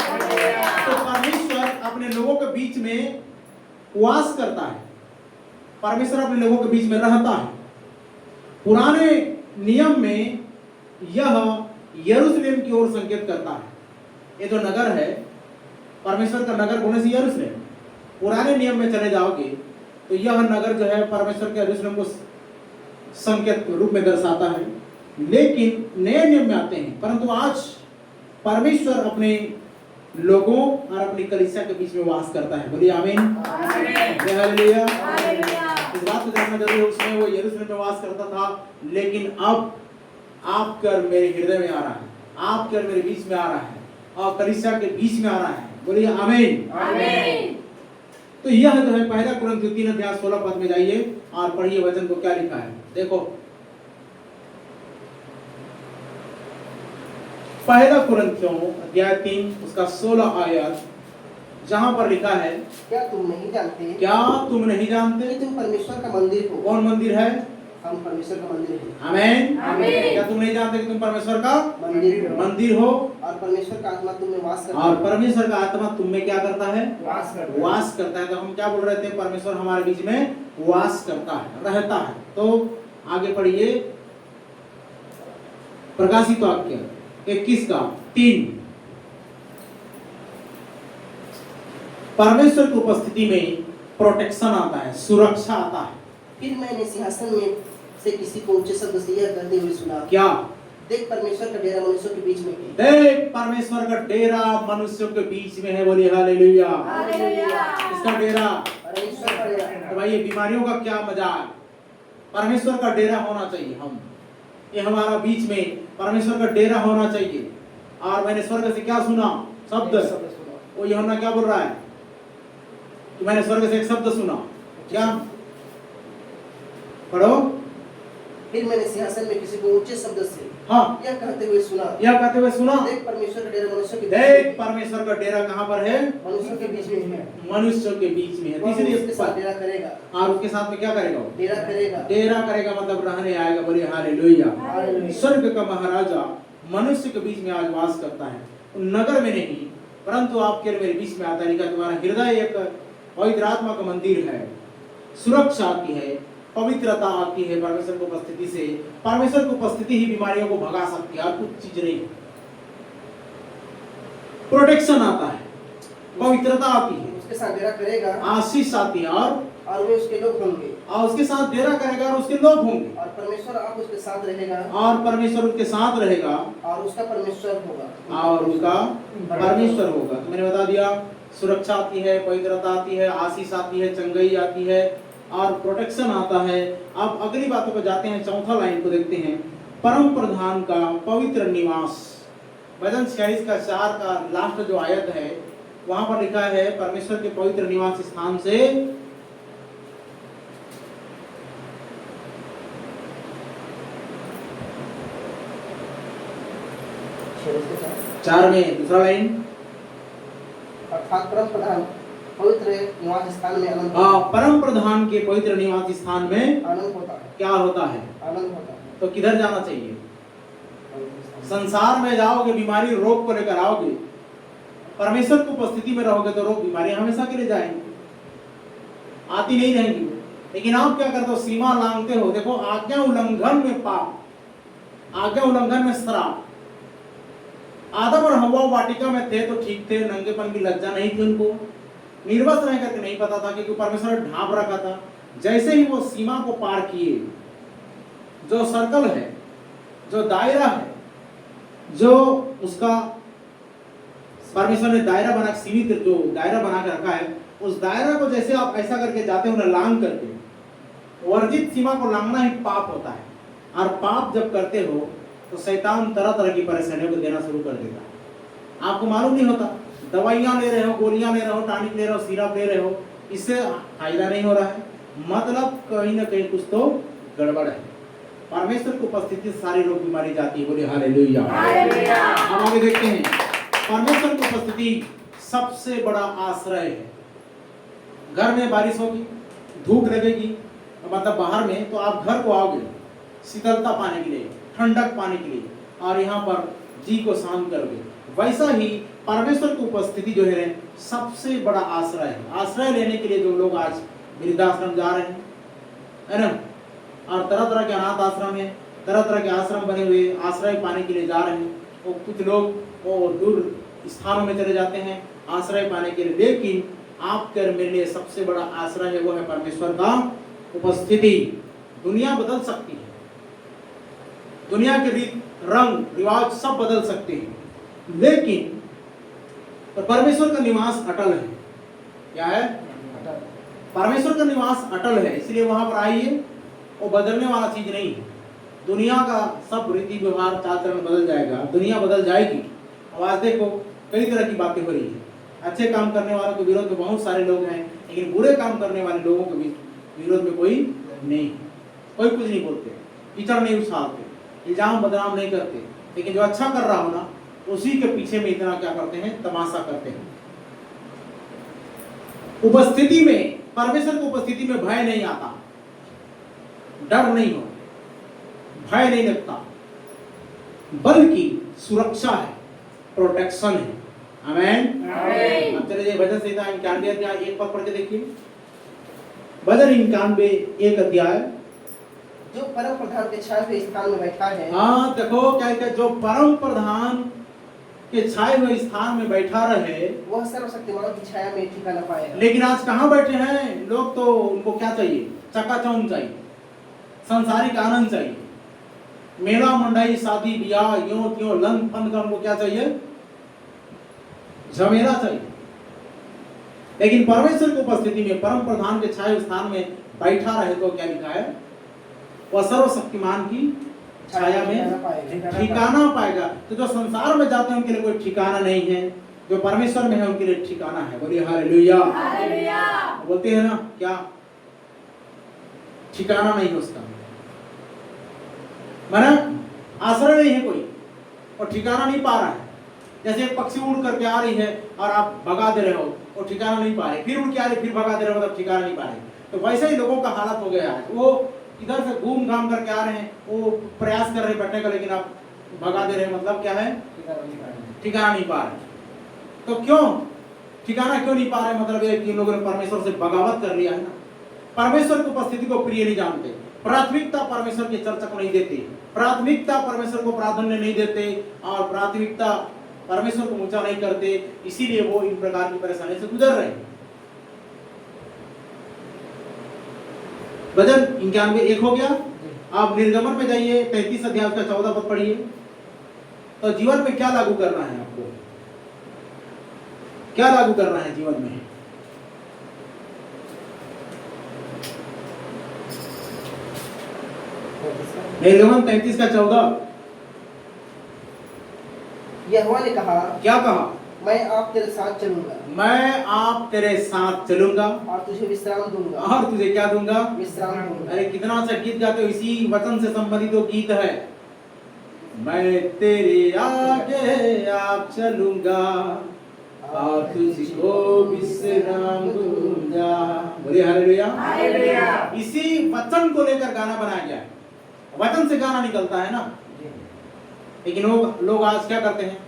तो परमेश्वर अपने लोगों के बीच में वास करता है, परमेश्वर अपने लोगों के बीच में रहता है। पुराने नियम में यह यरूशलेम की ओर संकेत करता है। ये जो नगर है, परमेश्वर का नगर बोलने से यरूशलेम, पुराने नियम में चले जाओगे तो यह नगर जो है परमेश्वर के यरूशलेम को संकेत के रूप में दर्शाता है। लेकिन नए नियम में आते हैं, परंतु आज परमेश्वर अपने लोगों और अपनी कलीसिया के बीच में वास करता है। बोलिए आमीन, हालेलुया। इस बात को जानना जरूरी है, उसमें वो यरूशलेम में वास करता था, लेकिन अब आपके और मेरे हृदय में आ रहा है, आपके और मेरे बीच में आ रहा है और कलीसिया के बीच में आ रहा है। बोलिए आमीन। तो यह जो है पहला कुरिन्थियों 3:16 में जाइए और पढ़िए वचन को क्या लिखा है। देखो पहला कुरिन्थियों अध्याय 3 उसका 16 आयत, जहां पर लिखा है, क्या तुम नहीं जानते, क्या तुम नहीं जानते कि तुम परमेश्वर का मंदिर हो। कौन मंदिर है? हम परमेश्वर का मंदिर हैं। आमीन। क्या तुम नहीं जानते कि तुम परमेश्वर का मंदिर हो और परमेश्वर का आत्मा तुम में वास करता है। और परमेश्वर का आत्मा तुम में क्या करता है? वास करता है। तो हम क्या बोल रहे थे, परमेश्वर हमारे बीच में वास करता है, रहता है। तो आगे पढ़िए प्रकाशित वाक्य 21 का 3। परमेश्वर की उपस्थिति में प्रोटेक्शन आता है, सुरक्षा आता है। फिर मैंने सिंहासन में से किसी को ऊंचे शब्द से यह कहते हुए सुना, क्या? देख परमेश्वर का डेरा मनुष्यों के बीच में है। देख परमेश्वर का डेरा मनुष्यों के बीच में है। बोलिए हालेलुया। इसका डेरा, परमेश्वर का डेरा। तो भाई ये बीमारियों का क्या मजाक, परमेश्वर का डेरा होना चाहिए। हम ये हमारा बीच में परमेश्वर का डेरा होना चाहिए। और मैंने स्वर्ग से क्या सुना? शब्द। वो यूहन्ना क्या बोल रहा है कि मैंने स्वर्ग से एक शब्द सुना। क्या? पढ़ो। फिर मैंने सिंहासन में किसी को ऊंचे शब्द से यह कहते हुए सुना, देख परमेश्वर का डेरा मनुष्यों के बीच में। देख परमेश्वर का डेरा कहाँ पर है? मनुष्यों के बीच में है। मनुष्यों के बीच में है। तीसरी उसके साथ डेरा करेगा। और उसके साथ में क्या करेगा? डेरा करेगा। डेरा करेगा मतलब रहने आएगा। बोलिए हालेलुया। स्वर्ग का महाराजा मनुष्य के बीच में आज वास करता है। नगर में नहीं, परंतु आपके और मेरे बीच में आता है, तुम्हारा हृदय एक पवित्र आत्मा का मंदिर है। सुरक्षा आती है, पवित्रता आती है परमेश्वर की उपस्थिति से। परमेश्वर की उपस्थिति ही बीमारियों को भगा सकती है और कुछ चीज नहीं। प्रोटेक्शन आता है, पवित्रता आती है, उसके साथ डेरा करेगा, आशीष आती है और वे उसके लोग होंगे, और उसके साथ डेरा करेगा और उसके लोग होंगे, और परमेश्वर आप उसके साथ रहेगा, और परमेश्वर उसके साथ रहेगा, और उसका परमेश्वर होगा, और उसका परमेश्वर होगा। तो मैंने बता दिया, सुरक्षा आती है, पवित्रता आती है, आशीष आती है, चंगाई आती है और प्रोटेक्शन आता है। अब अगली बातों पर जाते हैं, चौथा लाइन को देखते हैं, परम प्रधान का पवित्र निवास। भजन 46 का 4 का लास्ट जो आयत है वहां पर लिखा है, परमेश्वर के पवित्र निवास स्थान से चार में दूसरा लाइन, अर्थात परम प्रधान पवित्र निवास स्थान में आनंद, परम प्रधान के पवित्र निवास स्थान में आनंद होता है, क्या होता है? आनंद होता है। तो किधर जाना चाहिए? संसार में जाओगे, बीमारी रोग को लेकर आओगे, परमेश्वर की उपस्थिति में रहोगे तो रोग बीमारी हमेशा के लिए जाएंगे, आती नहीं रहेंगी। लेकिन आप क्या करते हो? सीमा लांघते हो। देखो, आज्ञा उल्लंघन में पाप, आज्ञा उल्लंघन में श्राप। आदम और हव्वा वाटिका में थे तो ठीक थे, नंगेपन की लज्जा नहीं थी उनको, निर्वस्त्र रह करके नहीं पता था, क्योंकि परमेश्वर ने ढांप रखा था। जैसे ही वो सीमा को पार किए, जो सर्कल है, जो दायरा है, जो उसका परमेश्वर ने दायरा बना, सीमित जो दायरा बना के रखा है, उस दायरा को जैसे आप ऐसा करके जाते हो ना, लांघ करके, वर्जित सीमा को लांघना ही पाप होता है। और पाप जब करते हो तो शैतान तरह तरह की परेशानियों को देना शुरू कर देता है। आपको मालूम नहीं होता, दवाइयां ले रहे हो, गोलियां ले रहे हो, टॉनिक ले रहे हो, सिरप ले रहे हो, इससे फायदा नहीं हो रहा है, मतलब कहीं ना कहीं कुछ तो गड़बड़ है। परमेश्वर की उपस्थिति से सारी रोग बीमारी जाती है। बोले हालेलुया। हम आगे देखते हैं, परमेश्वर की उपस्थिति सबसे बड़ा आश्रय है। घर में बारिश होगी, धूप लगेगी, मतलब बाहर में, तो आप घर को आओगे शीतलता पाने के लिए, ठंडक पाने के लिए, और यहाँ पर जी को शांत करोगे। वैसा ही परमेश्वर की उपस्थिति जो है सबसे बड़ा आश्रय है। आश्रय लेने के लिए जो लोग आज वृद्धाश्रम जा रहे हैं, है ना, और तरह तरह के अनाथ आश्रम है, तरह तरह के आश्रम बने हुए, आश्रय पाने के लिए जा रहे हैं। वो कुछ लोग वो दूर स्थानों में चले जाते हैं आश्रय पाने के लिए, लेकिन आपके और मेरे लिए सबसे बड़ा आश्रय है, वो है परमेश्वर का उपस्थिति। दुनिया बदल सकती है, दुनिया के रीत रंग रिवाज सब बदल सकते हैं, लेकिन परमेश्वर का निवास अटल है। क्या है? परमेश्वर का निवास अटल है, इसलिए वहां पर आइए, वो बदलने वाला चीज नहीं है। दुनिया का सब रीति व्यवहार चाल चलन बदल जाएगा, दुनिया बदल जाएगी। आज देखो कई तरह की बातें हो रही है। अच्छे काम करने वालों के विरोध में बहुत सारे लोग हैं, लेकिन बुरे काम करने वाले लोगों के विरोध में कोई नहीं, कोई कुछ नहीं बोलते, कीचड़ नहीं उछालते, इल्जाम बदनाम नहीं करते। लेकिन जो अच्छा कर रहा हो ना, उसी के पीछे में इतना क्या करते हैं, तमाशा करते हैं। उपस्थिति में, परमेश्वर की उपस्थिति में भय नहीं आता, डर नहीं हो, भय नहीं लगता, बल्कि सुरक्षा है, प्रोटेक्शन है। आमेन। अब चलिए भजन संहिता 91 अध्याय 1 पद पढ़ के देखिए। भजन 91 1 अध्याय। जो परम प्रधान के छाए हुए स्थान में बैठा है। हाँ देखो क्या है, जो परम प्रधान के छाए हुए स्थान में बैठा रहे, वह सर्वशक्तिमान की छाया में ठिकाना पाएगा। लेकिन आज कहाँ बैठे हैं लोग? तो उनको क्या चाहिए? चकाचौंध चाहिए, संसारिक आनंद चाहिए, मेला मंडाई, शादी ब्याह, यूं त्यों लन फन का उनको क्या चाहिए? झमेला चाहिए। लेकिन परमेश्वर की उपस्थिति में, परम प्रधान के छाए स्थान में बैठा रहे तो क्या लिखा है? वह सर्वशक्तिमान की छाया में ठिकाना पाएगा। तो जो संसार में जाते हैं उनके लिए कोई ठिकाना नहीं है, जो परमेश्वर में है उनके लिए ठिकाना है। बोलिए हालेलुया। बोलते हैं ना, क्या ठिकाना नहीं उसका, माना आश्रय नहीं है कोई, और ठिकाना नहीं पा रहा है। जैसे एक पक्षी उड़ करके आ रही है और आप भगा दे रहे हो, वो ठिकाना नहीं पा रहे, फिर उड़ के आ रही, फिर भगा दे रहे हो, मतलब ठिकाना नहीं पा रहे। तो वैसे ही लोगों का हालत हो गया है, वो इधर से घूम घाम करके आ रहे हैं, वो प्रयास कर रहे हैं बैठने का, लेकिन आप भगा दे रहे हैं, मतलब क्या है? ठिकाना नहीं पा रहे। तो क्यों ठिकाना क्यों नहीं पा रहे? मतलब ये कि इन लोगों ने परमेश्वर से बगावत कर लिया है ना, परमेश्वर की उपस्थिति को प्रिय नहीं जानते, प्राथमिकता परमेश्वर की चर्चा को नहीं देते, प्राथमिकता परमेश्वर को प्राधान्य नहीं देते और प्राथमिकता परमेश्वर को ऊंचा नहीं करते, इसीलिए वो इन प्रकार की परेशानी से गुजर रहे हैं। वचन 91 हो गया। आप निर्गमन में जाइए 33 अध्याय का 14 पद पढ़िए। तो जीवन में क्या लागू करना है? आपको क्या लागू करना है जीवन में? निर्गमन 33 का 14। यहोवा ने कहा, क्या कहा? मैं आप तेरे साथ चलूंगा, मैं आप तेरे साथ चलूंगा और तुझे विश्राम दूंगा। और तुझे क्या दूंगा? विश्राम दूंगा। अरे कितना अच्छा गीत गाते हो, इसी वचन से संबंधित वो गीत है। मैं तेरे आगे आप चलूंगा और तुझको विश्राम दूंगा। बोलिए हालेलुया। हालेलुया। इसी वचन को लेकर गाना बनाया गया है। वचन से गाना निकलता है ना, लेकिन लोग आज क्या करते हैं?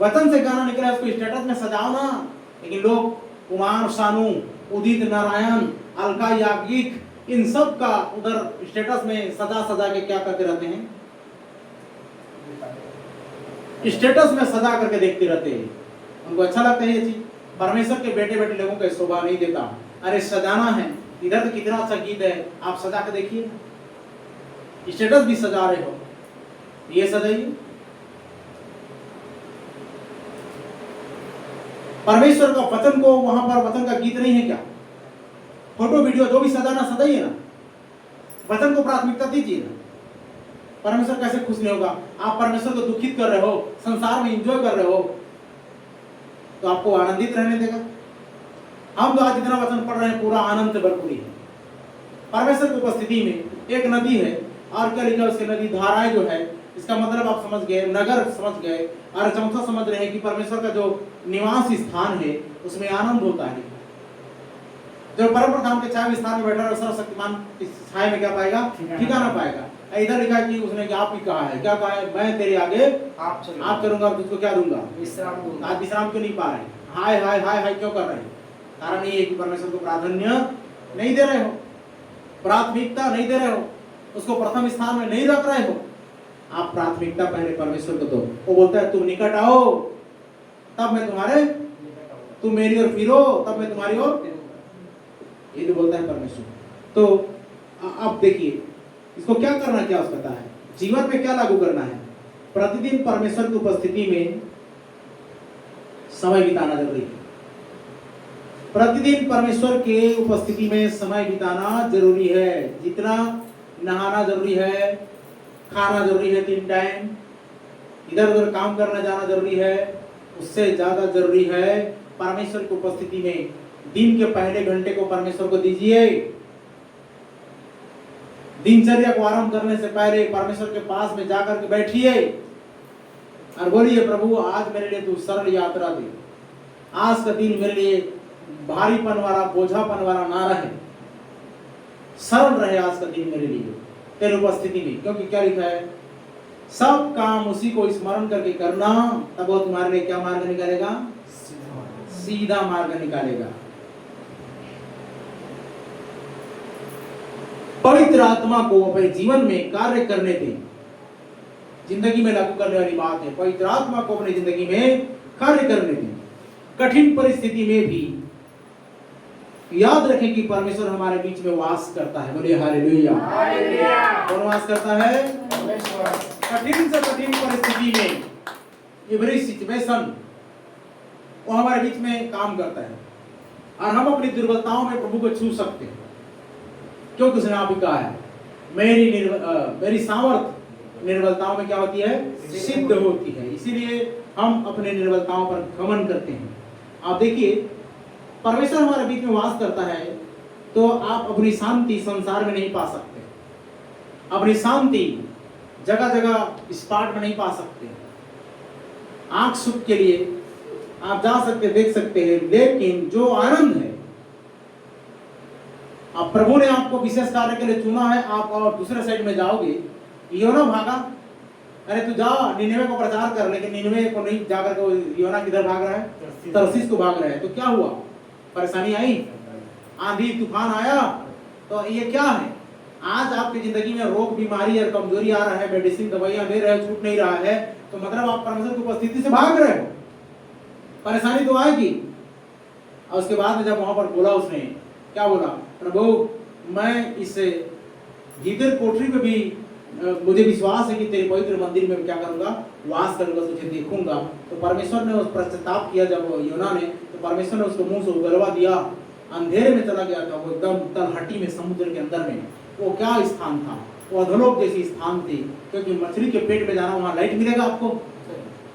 वचन से गाना निकला उसको स्टेटस में सजाओ ना, लेकिन लोग कुमार सानू, उदित नारायण, अलका याज्ञिक, इन सब का उधर स्टेटस में सजा सजा के क्या करते रहते हैं? स्टेटस में सजा करके देखते रहते हैं। उनको अच्छा लगता है ये चीज। परमेश्वर के बेटे बेटे लोगों को शोभा नहीं देता। अरे सजाना है, इधर तो कितना अच्छा गीत है, आप सजा के देखिए। स्टेटस भी सजा रहे हो, ये सजाइए। परमेश्वर का वचन को वहां पर वचन का गीत नहीं है क्या? फोटो वीडियो जो भी सजाना सजाइए ना, वचन को प्राथमिकता दीजिए ना। परमेश्वर कैसे खुश नहीं होगा? आप परमेश्वर को दुखित कर रहे हो, संसार में एंजॉय कर रहे हो, तो आपको आनंदित रहने देगा? हम तो आज जितना वचन पढ़ रहे हैं पूरा आनंद से भरपूर है। परमेश्वर की उपस्थिति में एक नदी है, और क्या लिखा उसकी नदी धाराएं जो है, इसका मतलब आप समझ गए, नगर समझ गए, और चौथा समझ रहे हैं कि परमेश्वर का जो निवास स्थान है उसमें आनंद होता है। जो परम प्रधान के छाया स्थान में बैठा है सर्वशक्तिमान इस छाया में क्या पाएगा? ठिकाना पाएगा। इधर लिखा कि उसने कि आप ही कहा है, क्या कहा है? मैं तेरे आगे आप करूंगा और तुझको क्या दूंगा? विश्राम दूंगा। आज विश्राम क्यों नहीं पा रहे? हाय हाय हाय हाय क्यों कर रहे हैं? कारण ये है कि परमेश्वर को प्राधान्य नहीं दे रहे हो, प्राथमिकता नहीं दे रहे हो, उसको प्रथम स्थान में नहीं रख रहे हो। आप प्राथमिकता पहले परमेश्वर को दो। वो बोलता है तुम निकट आओ तब मैं तुम्हारे, तुम मेरी ओर फिरो तब मैं तुम्हारी ओर, ये जो बोलता है परमेश्वर। तो अब देखिए इसको क्या करना, क्या आवश्यकता है जीवन में, क्या लागू करना है? प्रतिदिन परमेश्वर की उपस्थिति में समय बिताना जरूरी है। प्रतिदिन परमेश्वर के उपस्थिति में समय बिताना जरूरी है। जितना नहाना जरूरी है, खाना जरूरी है 3 टाइम, इधर उधर काम करना जाना जरूरी है, उससे ज्यादा जरूरी है परमेश्वर की उपस्थिति में दिन के पहले घंटे को परमेश्वर को दीजिए। दिनचर्या को आरंभ करने से पहले परमेश्वर के पास में जाकर के बैठिए और बोलिए, प्रभु आज मेरे लिए तू सरल यात्रा दे। आज का दिन मेरे लिए भारीपन वाला, बोझापन वाला ना रहे, सरल रहे आज का दिन मेरे लिए तेरी उपस्थिति में। क्योंकि क्या लिखा है? सब काम उसी को स्मरण करके करना, तब वो तुम्हारे लिए क्या मार्ग निकालेगा? सीधा मार्ग निकालेगा। पवित्र आत्मा को अपने जीवन में कार्य करने दें। जिंदगी में लागू करने वाली बात है, पवित्र आत्मा को अपनी जिंदगी में कार्य करने दें। कठिन परिस्थिति में भी याद रखें कि परमेश्वर हमारे बीच में वास करता है। बोलिए हालेलुया। कौन वास करता है? कठिन से कठिन परिस्थिति में, एवरी सिचुएशन, वो हमारे बीच में काम करता है और हम अपनी दुर्बलताओं में प्रभु को छू सकते हैं। क्योंकि उसने आप ही कहा है, मेरी सामर्थ निर्बलताओं में क्या होती है? सिद्ध होती है। इसीलिए हम अपने निर्बलताओं पर घमंड करते हैं। आप देखिए, परमेश्वर हमारे बीच में वास करता है तो आप अपनी शांति संसार में नहीं पा सकते, अपनी शांति जगह जगह स्पॉट में नहीं पा सकते। आंख सुख के लिए आप जा सकते, देख सकते हैं, लेकिन जो आनंद है, अब प्रभु ने आपको विशेष कार्य के लिए चुना है, आप और दूसरे साइड में जाओगे, योना भागा, अरे तू जा निनवे को प्रचार कर, लेकिन निनवे को नहीं जाकर के योना किधर भाग रहा है? तरसीस को भाग रहा है। तो क्या हुआ? परेशानी आई, आंधी तूफान आया। तो ये क्या है? आज आपकी जिंदगी में रोग, बीमारी और कमजोरी आ रहा है, मेडिसिन दवाइयां ले रहे हो, छूट नहीं रहा है, तो मतलब आप परमेश्वर की उपस्थिति से भाग रहे हो। परेशानी तो आएगी। और उसके बाद में जब वहां पर बोला, उसने क्या बोला? प्रभु मैं इस भीतर कोठरी में भी मुझे विश्वास है कि तेरे पवित्र मंदिर में क्या करूंगा, वास करूंगा, तुझे देखूंगा। तो परमेश्वर ने उस पश्चाताप किया जब योना ने, तो परमेश्वर ने उसको मुंह से उगलवा दिया, अंधेरे में चला गया था वो, एकदम तलहटी में, समुद्र के अंदर में। वो क्या स्थान था? वो अधोलोक जैसी स्थान थी, क्योंकि मछली के पेट में जाना, वहां लाइट मिलेगा आपको,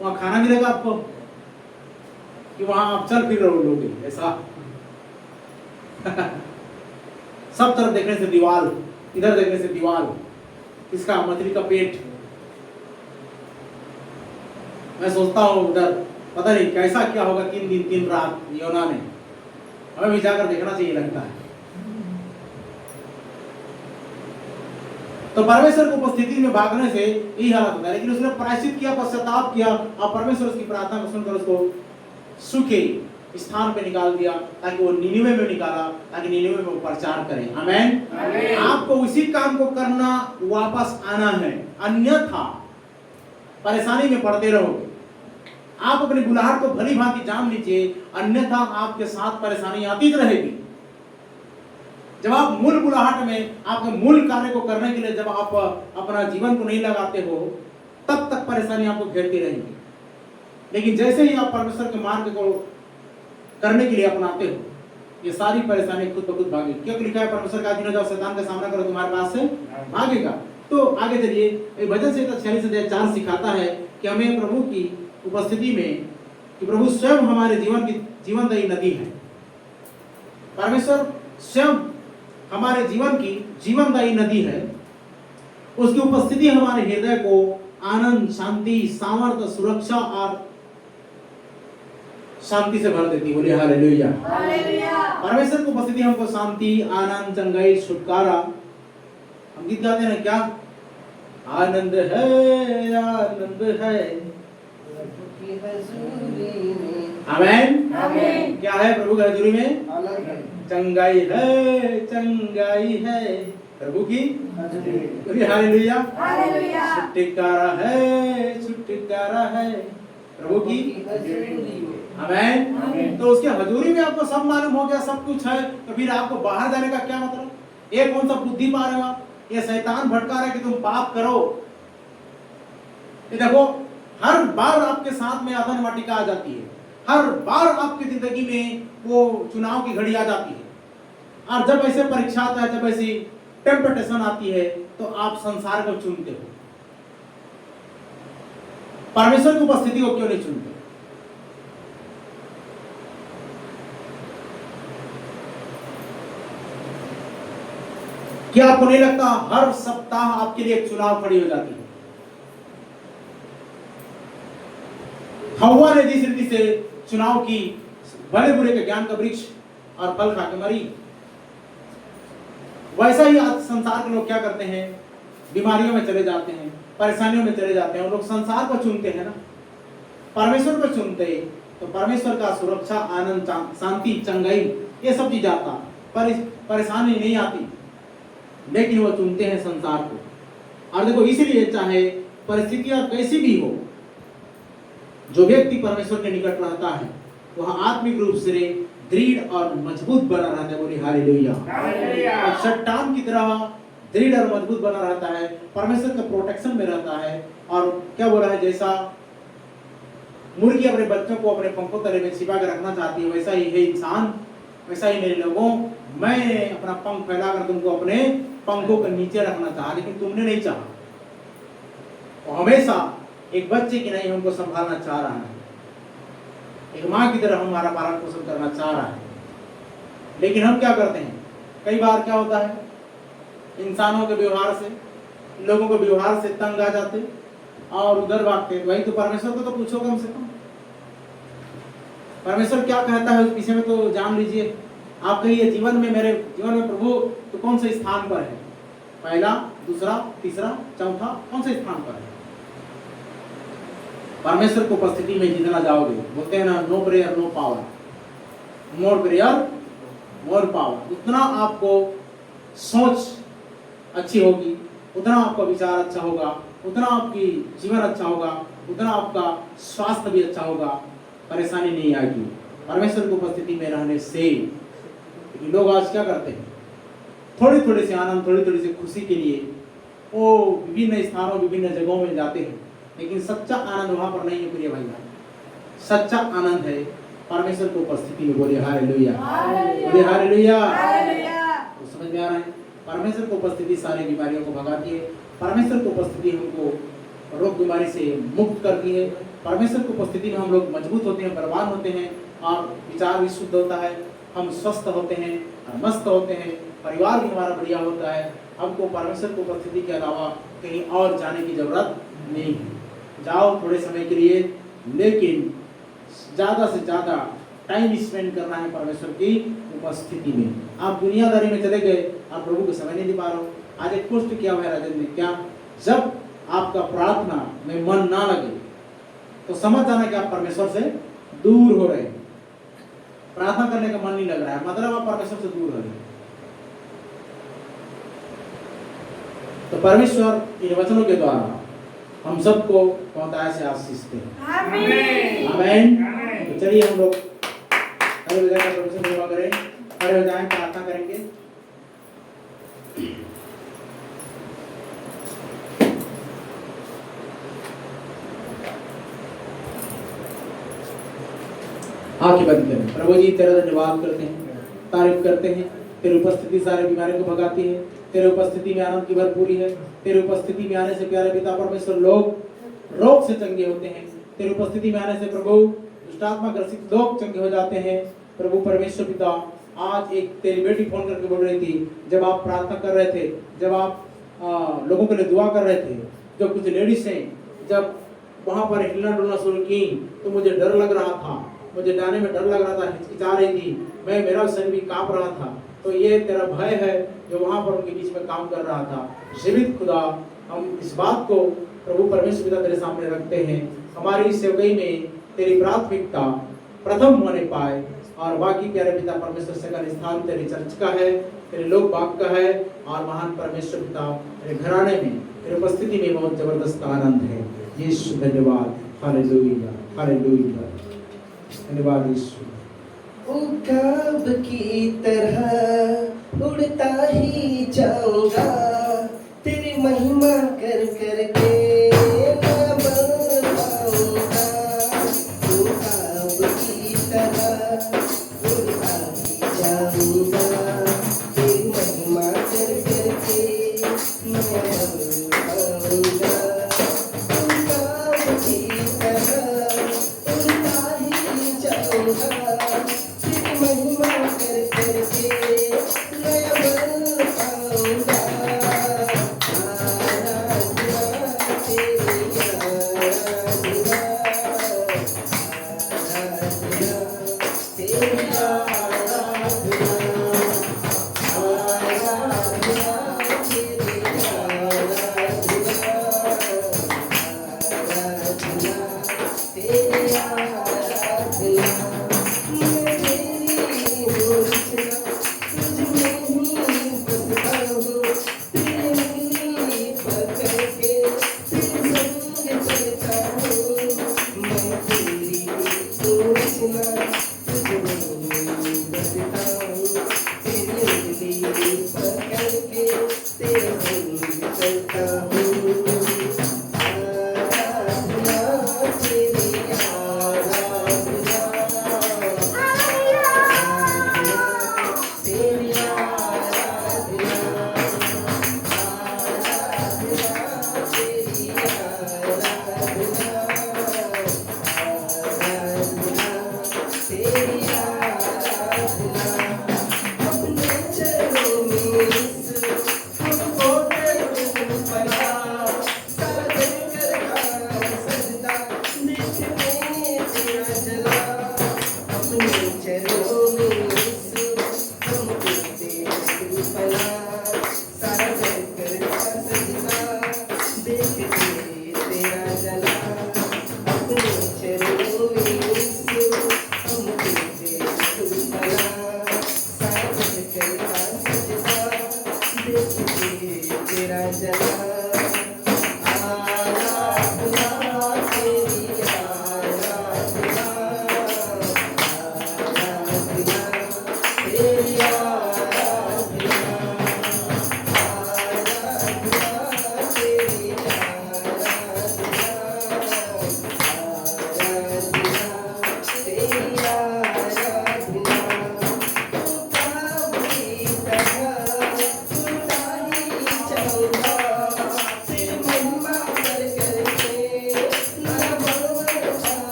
वहां खाना मिलेगा आपको, कि वहां आप चल फिर रहोगे ऐसा? सब तरफ देखने से दीवार, इधर देखने से दीवार, इसका मछली का पेट। मैं सोचता हूँ उधर पता नहीं कैसा क्या होगा, 3 दिन 3 रात योना ने। हमें भी जाकर देखना चाहिए लगता है। तो परमेश्वर की उपस्थिति में भागने से यही हालत होता है। लेकिन उसने प्रायश्चित किया, पश्चाताप किया, और परमेश्वर उसकी प्रार्थना को सुनकर उसको सूखे स्थान पे निकाल दिया, ताकि वो निनिवे में निकाला, ताकि निनिवे में वो प्रचार करें। आमेन। आपको उसी काम को करना, वापस आना है, अन्यथा परेशानी में पड़ते रहोगे। आप अपनी बुलाहट को भली भांति जान लीजिए, अन्यथा आपके साथ परेशानी आती रहेगी। जब आप मूल बुलाहट में, आपके मूल कार्य को करने के लिए जब आप अपना जीवन को नहीं लगाते हो, तब तक परेशानी आपको घेरती रहेगी। लेकिन जैसे ही आप परमेश्वर के मार्ग को करने के लिए अपनाते हो, ये सारी परेशानी खुद ब खुद भागेगी। क्योंकि लिखा है परमेश्वर का अधीन जब शैतान का सामना करो तुम्हारे पास से भागेगा। तो आगे चलिए, भजन संहिता 46:4 सिखाता है कि हमें प्रभु की उपस्थिति में, कि प्रभु स्वयं हमारे जीवन की जीवनदायी नदी है। परमेश्वर स्वयं हमारे जीवन की जीवनदायी नदी है। उसकी उपस्थिति हमारे हृदय को आनंद, शांति, सामर्थ्य, सुरक्षा और शांति से भर देती। बोलिए हालेलुया। परमेश्वर की उपस्थिति हमको शांति, आनंद, चंगाई, छुटकारा। हम गीत गाते हैं क्या? आनंद है, आनंद है। आमेन। आमेन। क्या है प्रभु की हजूरी में? आनंद है। चंगाई है, चंगाई है प्रभु की हजूरी। हालेलुया। हालेलुया। छुटकारा है, छुटकारा है प्रभु की हजूरी। आमेन। तो उसके हजूरी में आपको सब मालूम हो गया, सब कुछ है, तो फिर आपको बाहर जाने का क्या मतलब? ये कौन सा बुद्धि पा रहे हो आप? ये शैतान भटका रहा है कि तुम पाप करो। ये देखो, हर बार आपके साथ में अधर्म वाटिका आ जाती है, हर बार आपकी जिंदगी में वो चुनाव की घड़ी आ जाती है। और जब ऐसे परीक्षा आता है, जब ऐसी टेम्पटेशन आती है, तो आप संसार को चुनते हो, परमेश्वर की उपस्थिति को क्यों नहीं चुनते? क्या आपको नहीं लगता हर सप्ताह आपके लिए एक चुनाव खड़ी हो जाती है? हव्वा ने जिस रीति से चुनाव की, भले बुरे के ज्ञान का वृक्ष और फल खा के मरी, वैसा ही आज संसार के लोग क्या करते हैं? बीमारियों में चले जाते हैं, परेशानियों में चले जाते हैं। लोग संसार को चुनते हैं ना, परमेश्वर को चुनते, तो परमेश्वर का सुरक्षा, आनंद, शांति, चंगाई, ये सब चीज आता, परेशानी नहीं आती। लेकिन वो चुनते हैं संसार को। और देखो, इसीलिए चाहे परिस्थितियां कैसी भी हो, जो व्यक्ति परमेश्वर के निकट रहता है वह आत्मिक रूप से दृढ़ और मजबूत बना रहता है। बोली हालेलुया। और चट्टान की तरह दृढ़ और मजबूत बना रहता है, परमेश्वर के प्रोटेक्शन में रहता है। और क्या बोला है, जैसा मुर्गी अपने बच्चों को अपने पंखों तले में छिपा कर रखना चाहती है, वैसा ही है इंसान, वैसा ही मेरे लोगों, मैं अपना पंख फैलाकर तुमको अपने पंखों के नीचे रखना चाहा, लेकिन तुमने नहीं चाहा। वो हमेशा एक बच्चे की नहीं हमको संभालना चाह रहा है, एक माँ की तरह हमारा पालन पोषण करना चाह रहा है। लेकिन हम क्या करते हैं? कई बार क्या होता है, इंसानों के व्यवहार से, लोगों के व्यवहार से तंग आ जाते और उधर भागते। वही तो परमेश्वर को तो पूछो कम से कम, परमेश्वर क्या कहता है उस विषय में तो जान लीजिए। आप कहिए जीवन में, मेरे जीवन में प्रभु तो कौन से स्थान पर है? पहला, दूसरा, तीसरा, चौथा, कौन से स्थान पर है? परमेश्वर की उपस्थिति में जितना जाओगे, बोलते हैं ना, नो प्रेयर नो पावर, मोर प्रेयर मोर पावर, उतना आपको सोच अच्छी होगी, उतना आपका विचार अच्छा होगा, उतना आपकी जीवन अच्छा होगा, उतना आपका स्वास्थ्य भी अच्छा होगा, परेशानी नहीं आएगी परमेश्वर की उपस्थिति में रहने से। लोग आज क्या करते हैं, थोड़ी थोड़ी से आनंद, थोड़ी थोड़ी से खुशी के लिए वो विभिन्न स्थानों, विभिन्न जगहों में जाते हैं, लेकिन सच्चा आनंद वहां पर नहीं है प्रिय भाई बहन। सच्चा आनंद है परमेश्वर की उपस्थिति में। बोलिए हालेलुया, बोलिए हालेलुया। तो समझ में आ रहा है, परमेश्वर की उपस्थिति सारी बीमारियों को भगाती है। परमेश्वर की उपस्थिति हमको रोग बीमारी से मुक्त करती है। परमेश्वर की उपस्थिति में हम लोग मजबूत होते हैं, बलवान होते हैं, और विचार भी शुद्ध होता है, हम स्वस्थ होते हैं और मस्त होते हैं, परिवार भी हमारा बढ़िया होता है। हमको परमेश्वर की उपस्थिति के अलावा कहीं और जाने की जरूरत नहीं है। जाओ थोड़े समय के लिए, लेकिन ज़्यादा से ज़्यादा टाइम स्पेंड करना है परमेश्वर की उपस्थिति में। आप दुनियादारी में चले गए, आप प्रभु को समय नहीं दे पा रहे हो। आज एक पोस्ट किया हुआ है राजन ने, क्या, जब आपका प्रार्थना में मन ना लगे तो समझ जाना कि आप परमेश्वर से दूर हो रहे हैं। प्रार्थना करने का मन नहीं लग रहा है, मतलब आप परमेश्वर से दूर हो रहे हैं। तो परमेश्वर इन वचनों के द्वारा हम सबको पहुंचाए से आशीष दे। आमीन। तो चलिए हम लोग खड़े हो जाएं, परमेश्वर सेवा करें, खड़े हो जाएं, प्रार्थना करेंगे। आंखें बंद करें। प्रभु जी तेरा धन्यवाद करते हैं, तारीफ करते हैं। तेरी उपस्थिति सारे बीमारी को भगाती है। तेरे उपस्थिति में आनंद की भरपूरी है। तेरी उपस्थिति में आने से प्यारे पिता परमेश्वर लोग रोग से चंगे होते हैं। तेरी उपस्थिति में आने से प्रभु दुष्टात्मा ग्रसित लोग चंगे हो जाते हैं। प्रभु परमेश्वर पिता, आज एक तेरी बेटी फोन करके बोल रही थी, जब आप प्रार्थना कर रहे थे, जब आप लोगों के लिए दुआ कर रहे थे, जो कुछ लेडीज हैं जब वहां पर हिलना डुलना शुरू की तो मुझे डर लग रहा था, मुझे जाने में डर लग रहा था, हिचकिचा रही थी, मेरा शरीर भी कांप रहा था। तो ये तेरा भय है जो वहां पर उनके बीच में काम कर रहा था। जीवित खुदा, हम इस बात को प्रभु परमेश्वर पिता तेरे सामने रखते हैं। हमारी सेवकाई में तेरी प्राथमिकता प्रथम होने पाए, और बाकी प्यारे पिता परमेश्वर सेकंड स्थान तेरी चर्च का है, तेरे लोग बाग का है, और महान परमेश्वर पिता तेरे घराने में तेरी उपस्थिति में बहुत जबरदस्त आनंद है। यीशु धन्यवाद, हालेलुया हालेलुया, धन्यवाद यीशु। कब की तरह उड़ता ही जाऊंगा, तेरी महिमा कर कर के मैं बढ़ाऊंगा। कब की तरह उड़ता ही जाऊंगा, तेरी महिमा कर कर के मैं बढ़ाऊंगा। कब की तरह उड़ता ही जाऊंगा, महिमा कर कर के मैं बढ़ाऊंगा। आराधना तेरी, आराधना, आराधना तेरी, आराधना, आराधना तेरी, आराधना,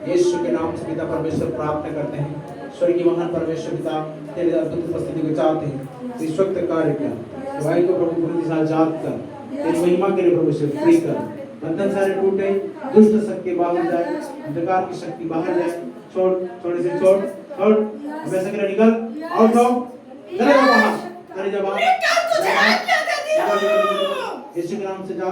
यीशु के नाम से पिता परमेश्वर प्रार्थना करते हैं। स्वर्गीय महान परमेश्वर पिता तेरे अद्भुत उपस्थिति को चाहते हैं। इस वक्त कार्य कर भाई को प्रभु पूरी दिशा जाग कर तेरी महिमा के लिए प्रभु से फ्री कर, बंधन सारे टूटे, दुष्ट शक्ति बाहर जाए, अंधकार की शक्ति बाहर जाए, छोड़ थोड़े से छोड़ छोड़ वैसे कर निकल आउट ऑफ चले जाओ बाहर, चले जाओ बाहर। यीशु के नाम से जाओ।